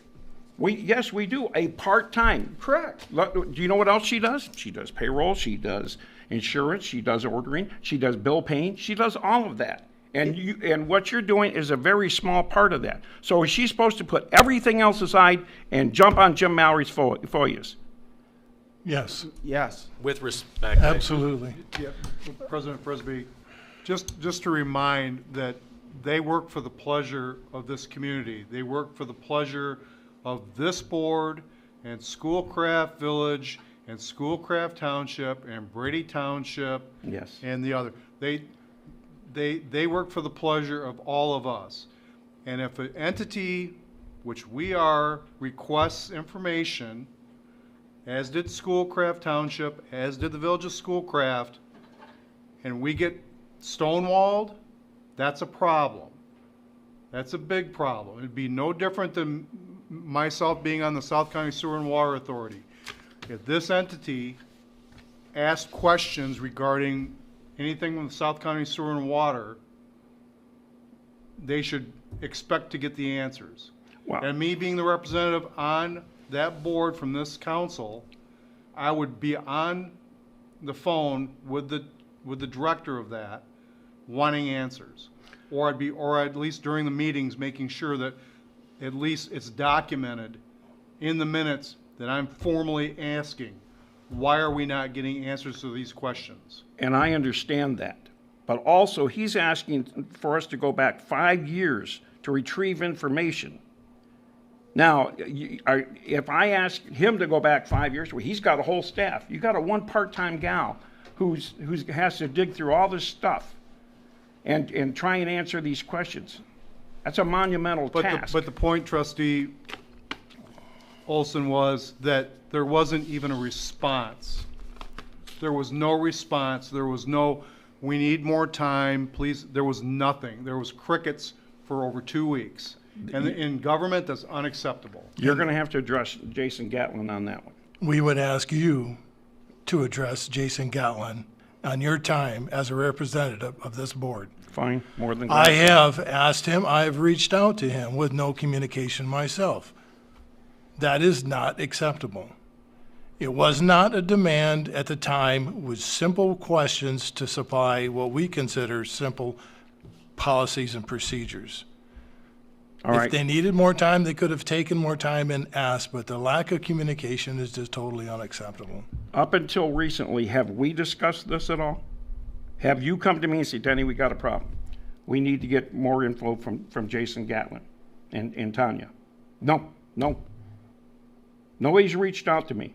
Yes, we do, a part-time. Correct. Do you know what else she does? She does payroll, she does insurance, she does ordering, she does bill paying, she does all of that. And what you're doing is a very small part of that. So is she supposed to put everything else aside and jump on Jim Mallory's FOIAs? Yes, Yes. With respect. absolutely. Yeah, President Frisbee, just to remind that they work for the pleasure of this community. They work for the pleasure of this board and Schoolcraft Village and Schoolcraft Township and Brady Township. Yes. And the other. They work for the pleasure of all of us. And if an entity, which we are, requests information, as did Schoolcraft Township, as did the Village of Schoolcraft, and we get stonewalled, that's a problem. That's a big problem. It'd be no different than myself being on the South County Sewer and Water Authority. If this entity asked questions regarding anything with South County Sewer and Water, they should expect to get the answers. Wow. And me being the representative on that board from this council, I would be on the phone with the director of that, wanting answers. Or at least during the meetings, making sure that at least it's documented in the minutes that I'm formally asking, why are we not getting answers to these questions? And I understand that. But also, he's asking for us to go back 5 years to retrieve information. Now, if I ask him to go back 5 years, well, he's got a whole staff. You got a one part-time gal who has to dig through all this stuff and try and answer these questions. That's a monumental task. But the point, Trustee Olson, was that there wasn't even a response. There was no response. There was no, we need more time, please. There was nothing. There was crickets for over 2 weeks. And in government, that's unacceptable. You're going to have to address Jason Gatlin on that one. We would ask you to address Jason Gatlin on your time as a representative of this board. Fine, more than I glad. have asked him, I have reached out to him with no communication myself. That is not acceptable. It was not a demand at the time with simple questions to supply what we consider simple policies and procedures. All If right. they needed more time, they could have taken more time and asked, but the lack of communication is just totally unacceptable. Up until recently, have we discussed this at all? Have you come to me and said, Denny, we got a problem. We need to get more info from Jason Gatlin and Tanya? No. Nobody's reached out to me.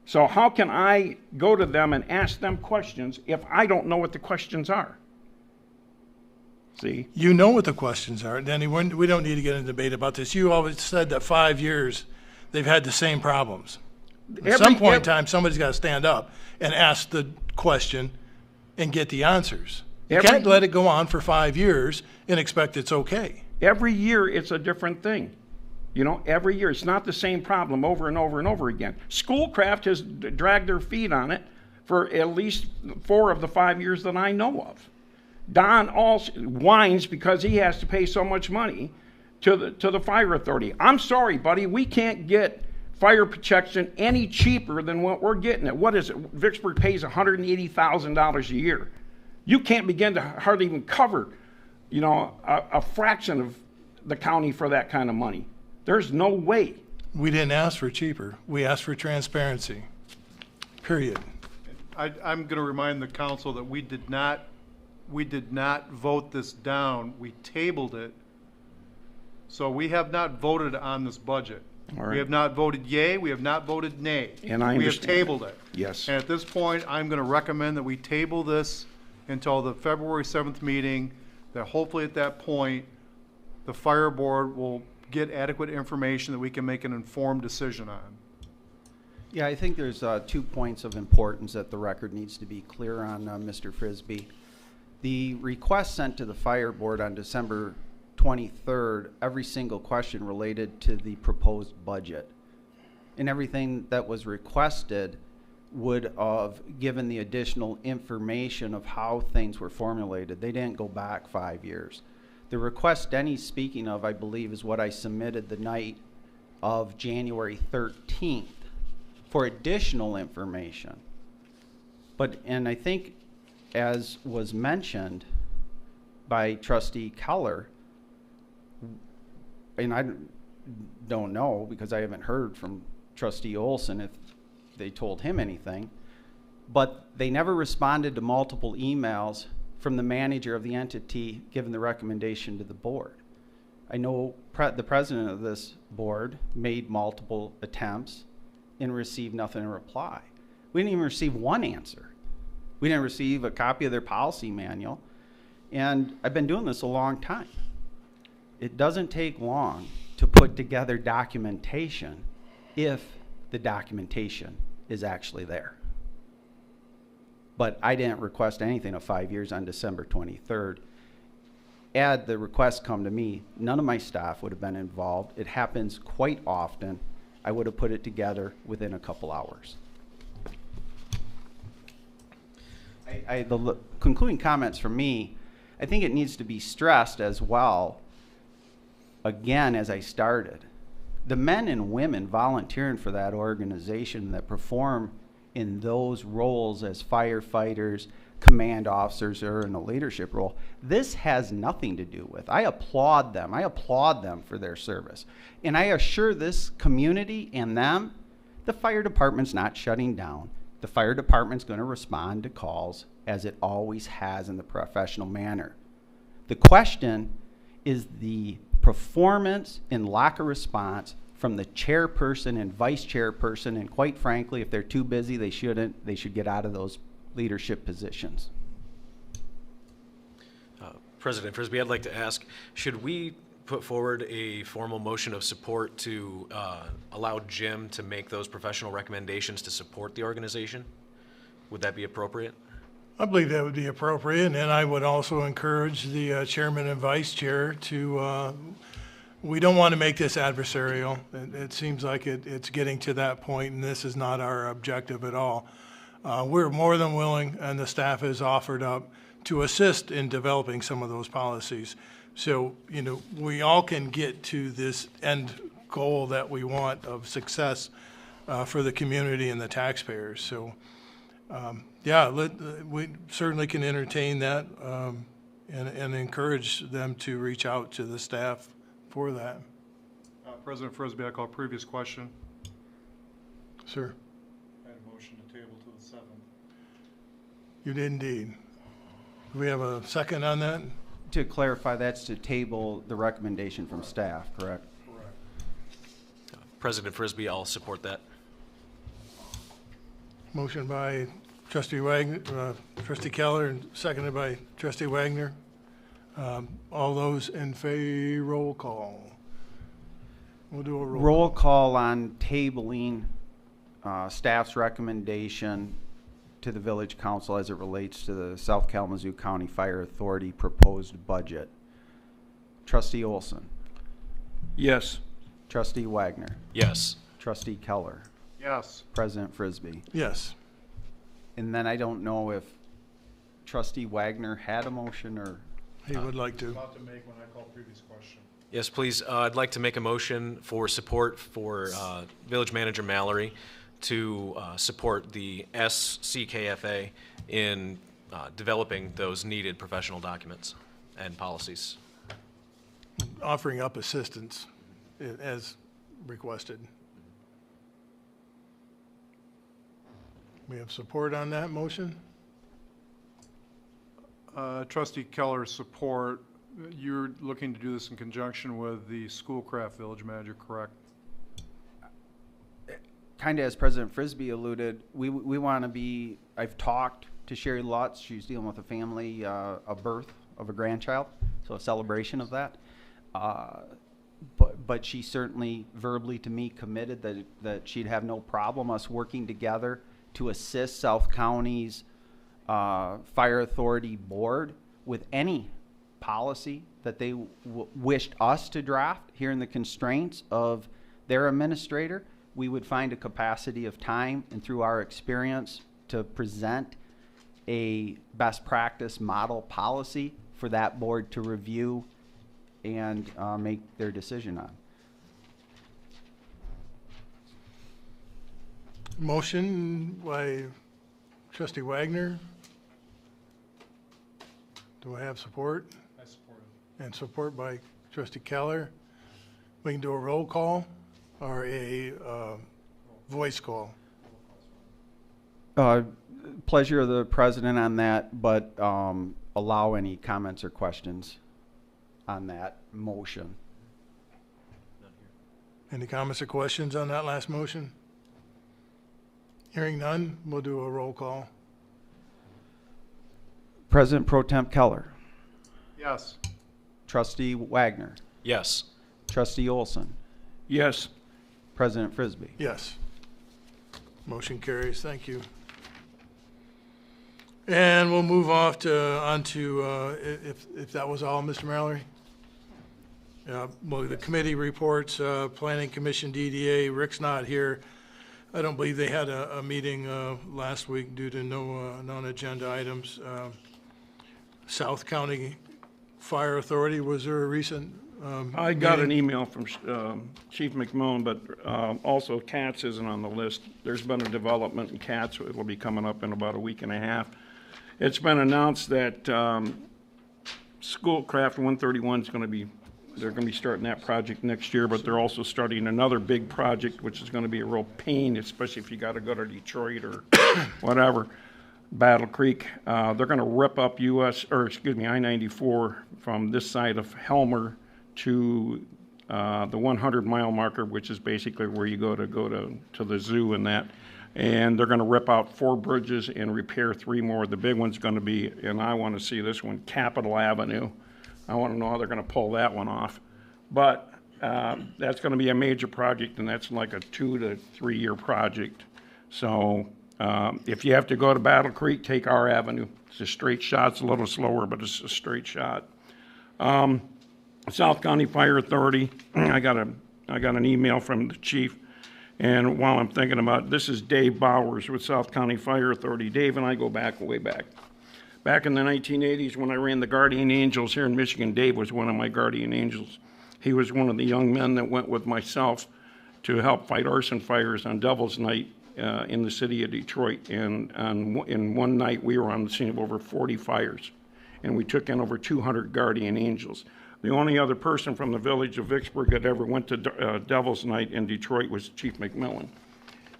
So how can I go to them and ask them questions if I don't know what the questions are? See? You know what the questions are, Danny. We don't need to get into debate about this. You always said that 5 years they've had the same problems. At some point in time, somebody's got to stand up and ask the question and get the answers. You can't let it go on for 5 years and expect it's okay. Every year it's a different thing. You know, every year. It's not the same problem over and over and over again. Schoolcraft has dragged their feet on it for at least 4 of the 5 years that I know of. Don also whines because he has to pay so much money to the fire authority. I'm sorry, buddy, we can't get fire protection any cheaper than what we're getting it. What is it? Vicksburg pays $180,000 a year. You can't begin to hardly even cover, you know, a fraction of the county for that kind of money. There's no way. We didn't ask for cheaper. We asked for transparency. Period. I'm going to remind the council that we did not vote this down. We tabled it. So we have not voted on this budget. All right. We have not voted yea, we have not voted nay. And I We have understand. tabled it. Yes. And at this point, I'm going to recommend that we table this until the February 7th meeting, that hopefully at that point, the fire board will get adequate information that we can make an informed decision on. Yeah, I think there's 2 points of importance that the record needs to be clear on, Mr. Frisbee. The request sent to the fire board on December 23rd, every single question related to the proposed budget. And everything that was requested would have given the additional information of how things were formulated. They didn't go back 5 years. The request Denny's speaking of, I believe, is what I submitted the night of January 13th for additional information. And I think, as was mentioned by Trustee Keller, and I don't know because I haven't heard from Trustee Olson if they told him anything, but they never responded to multiple emails from the manager of the entity giving the recommendation to the board. I know the president of this board made multiple attempts and received nothing in reply. We didn't even receive one answer. We didn't receive a copy of their policy manual, and I've been doing this a long time. It doesn't take long to put together documentation if the documentation is actually there. But I didn't request anything of 5 years on December 23rd. Had the request come to me, none of my staff would have been involved. It happens quite often. I would have put it together within a couple hours. The concluding comments from me, I think it needs to be stressed as well, again, as I started, the men and women volunteering for that organization that perform in those roles as firefighters, command officers, or in a leadership role, this has nothing to do with. I applaud them. I applaud them for their service. And I assure this community and them, the fire department's not shutting down. The fire department's going to respond to calls as it always has in the professional manner. The question is the performance and lack of response from the chairperson and vice chairperson, and quite frankly, if they're too busy, they should get out of those leadership positions. President Frisbee, I'd like to ask, should we put forward a formal motion of support to allow Jim to make those professional recommendations to support the organization? Would that be appropriate? I believe that would be appropriate, and I would also encourage the chairman and vice chair to, we don't want to make this adversarial. It seems like it's getting to that point, and this is not our objective at all. We're more than willing, and the staff has offered up to assist in developing some of those policies. So, you know, we all can get to this end goal that we want of success for the community and the taxpayers. So, yeah, we certainly can entertain that and encourage them to reach out to the staff for that. President Frisbee, I call previous question. Sir. I had a motion to table to the 7th. You did indeed. Do we have a second on that? To clarify, that's to table the recommendation from staff, correct? Correct. President Frisbee, I'll support that. Motion by Trustee Wagner, Trustee Keller, and seconded by Trustee Wagner. All those in favor, roll call. We'll do a Roll call on tabling staff's recommendation to the village council as it relates to the South Kalamazoo County Fire Authority proposed budget. Trustee Olson. Yes. Trustee Wagner. Yes. Trustee Keller. Yes. President Frisbee. Yes. And then I don't know if Trustee Wagner had a motion or... He would like to. About to make when I call previous question. Yes, please. I'd like to make a motion for support for Village Manager Mallory to support the SCKFA in developing those needed professional documents and policies. Offering up assistance as requested. We have support on that motion? Trustee Keller, support. You're looking to do this in conjunction with the Schoolcraft Village Manager, correct? Kind of as President Frisbee alluded, we want to be, I've talked to Sherry Lutz. She's dealing with a family, a birth of a grandchild, so a celebration of that. But she certainly verbally to me committed that she'd have no problem us working together to assist South County's Fire Authority Board with any policy that they wished us to draft here in the constraints of their administrator. We would find a capacity of time and through our experience to present a best practice model policy for that board to review and make their decision on. Motion by trustee Wagner. Do I have support? I support it. And support by trustee Keller. We can do a roll call or a voice call. Pleasure of the president on that, but allow any comments or questions on that motion. Any comments or questions on that last motion? Hearing none, we'll do a roll call. President Pro Temp Keller, Yes. trustee Wagner, Yes. trustee Olson, Yes. President Frisbee. Yes. Motion carries. Thank you. And we'll move on to if that was all, Mr. Mallory? Well, the committee reports, Planning Commission, DDA, Rick's not here. I don't believe they had a meeting last week due to no non-agenda items. South County Fire Authority, was there a recent I got an meeting? email from Chief McMillan, but also Katz isn't on the list. There's been a development in Katz. It will be coming up in about a week and a half. It's been announced that Schoolcraft 131 is going to be, they're going to be starting that project next year, but they're also starting another big project, which is going to be a real pain, especially if you got to go to Detroit or whatever. Battle Creek. They're going to rip up I-94 from this side of Helmer to the 100-mile marker, which is basically where you go to the zoo and that. And they're going to rip out 4 bridges and repair 3 more. The big one's going to be, and I want to see this one, Capitol Avenue. I want to know how they're going to pull that one off. But that's going to be a major project, and that's like a 2 to 3 year project. So if you have to go to Battle Creek, take our avenue. It's a straight shot. It's a little slower, but it's a straight shot. South County Fire Authority, I got an email from the chief, and while I'm thinking about it, this is Dave Bowers with South County Fire Authority. Dave and I go back way back. Back in the 1980s when I ran the Guardian Angels here in Michigan, Dave was one of my Guardian Angels. He was one of the young men that went with myself to help fight arson fires on Devil's Night in the city of Detroit. And in one night, we were on the scene of over 40 fires, and we took in over 200 Guardian Angels. The only other person from the village of Vicksburg that ever went to Devil's Night in Detroit was Chief McMillan.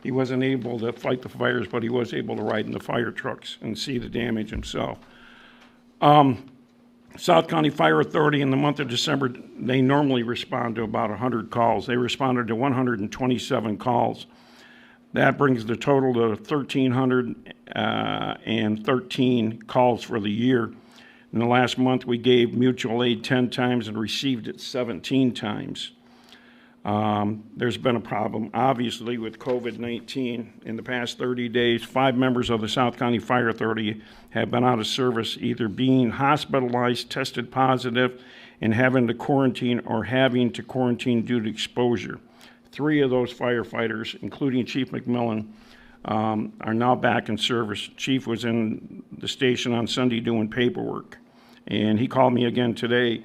He wasn't able to fight the fires, but he was able to ride in the fire trucks and see the damage himself. South County Fire Authority in the month of December, they normally respond to about 100 calls. They responded to 127 calls. That brings the total to 1,313 calls for the year. In the last month, we gave mutual aid 10 times and received it 17 times. There's been a problem, obviously, with COVID-19. In the past 30 days, 5 members of the South County Fire Authority have been out of service, either being hospitalized, tested positive, and having to quarantine or having to quarantine due to exposure. 3 of those firefighters, including Chief McMillan, are now back in service. Chief was in the station on Sunday doing paperwork, and he called me again today,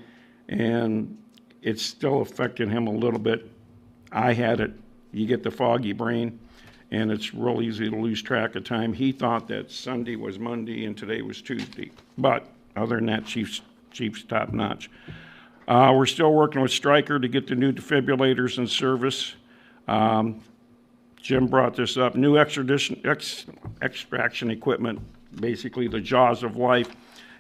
and it's still affecting him a little bit. I had it. You get the foggy brain, and it's real easy to lose track of time. He thought that Sunday was Monday and today was Tuesday, but other than that, Chief's top notch. We're still working with Stryker to get the new defibrillators in service. Jim brought this up. New extraction equipment, basically the jaws of life,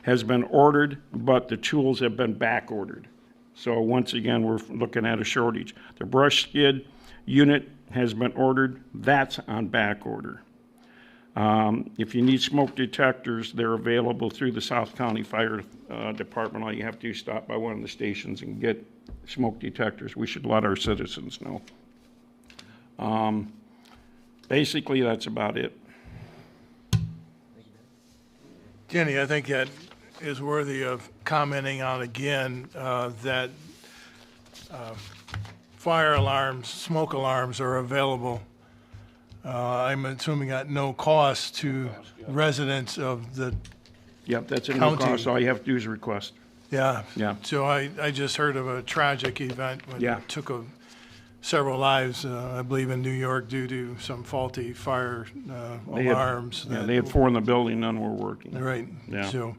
has been ordered, but the tools have been back ordered. So once again, we're looking at a shortage. The brush skid unit has been ordered. That's on back order. If you need smoke detectors, they're available through the South County Fire Department. All you have to do is stop by one of the stations and get smoke detectors. We should let our citizens know. Basically, that's about it. Jenny, I think that is worthy of commenting on again, that fire alarms, smoke alarms are available. I'm assuming at no cost to residents of the Yep, that's a no county. cost. All you have to do is request. Yeah. Yeah. So I just heard of a tragic event when Yeah. it took a several lives, I believe, in New York due to some faulty fire They had- alarms. Yeah, that- they had 4 in the building, none were working. Right. Yeah. So,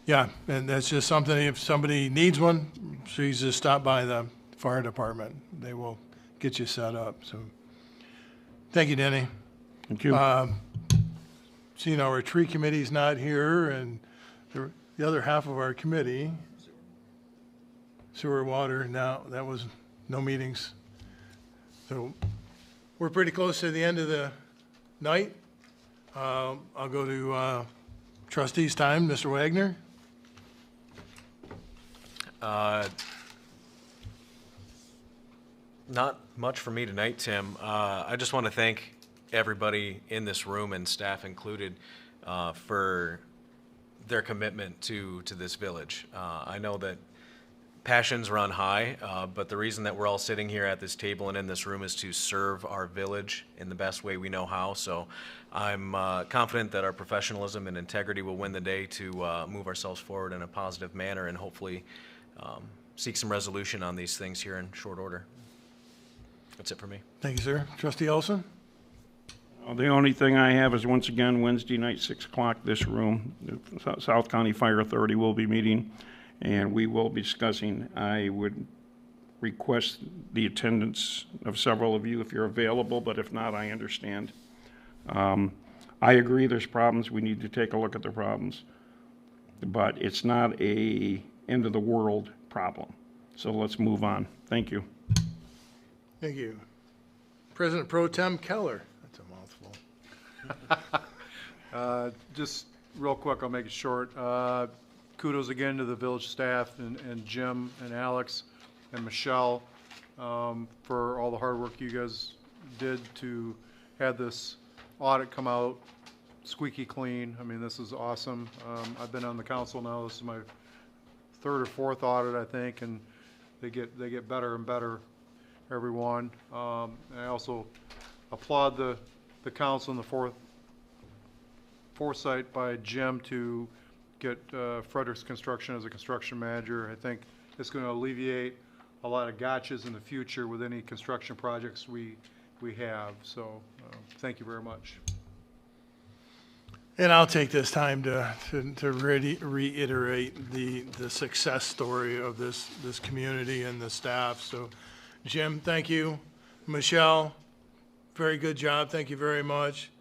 yeah, and that's just something, if somebody needs one, please just stop by the fire department. They will get you set up, so. Thank you, Denny. Thank you. Seeing our tree committee's not here, and the other half of our committee, sewer, water, now, that was no meetings. So we're pretty close to the end of the night. I'll go to trustees' time. Mr. Wagner? Not much for me tonight, Tim. I just want to thank everybody in this room, and staff included, for their commitment to this village. I know that passions run high, but the reason that we're all sitting here at this table and in this room is to serve our village in the best way we know how. So I'm confident that our professionalism and integrity will win the day to move ourselves forward in a positive manner, and hopefully seek some resolution on these things here in short order. That's it for me. Thank you, sir. Trustee Olson? The only thing I have is, once again, Wednesday night, 6 o'clock, this room, the South County Fire Authority will be meeting, and we will be discussing. I would request the attendance of several of you if you're available, but if not, I understand. I agree there's problems. We need to take a look at the problems. But it's not a end of the world problem. So let's move on. Thank you. Thank you. President Pro Tem Keller. That's a mouthful. Just real quick, I'll make it short. Kudos again to the village staff and Jim and Alex and Michelle for all the hard work you guys did to have this audit come out squeaky clean. I mean, this is awesome. I've been on the council now. This is my 3rd or 4th audit, I think, and they get better and better, everyone. And I also applaud the council and the foresight by Jim to get Frederick's Construction as a construction manager. I think it's going to alleviate a lot of gotchas in the future with any construction projects we have. So thank you very much. And I'll take this time to reiterate the success story of this community and the staff. So, Jim, thank you. Michelle, very good job. Thank you very much.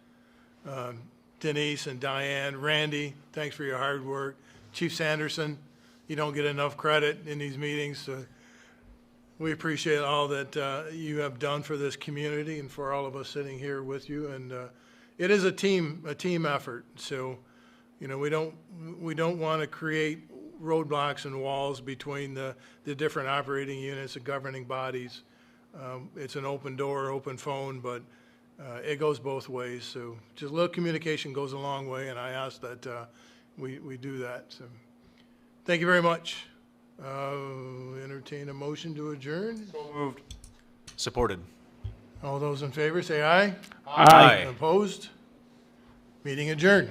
Denise and Diane, Randy, thanks for your hard work. Chief Sanderson, you don't get enough credit in these meetings. So we appreciate all that you have done for this community and for all of us sitting here with you. And it is a team effort. So, you know, we don't want to create roadblocks and walls between the different operating units and governing bodies. It's an open door, open phone, but it goes both ways. So just a little communication goes a long way, and I ask that we do that. So thank you very much. Entertain a motion to adjourn. So moved. Supported. All those in favor say aye. Aye. Opposed? Meeting adjourned.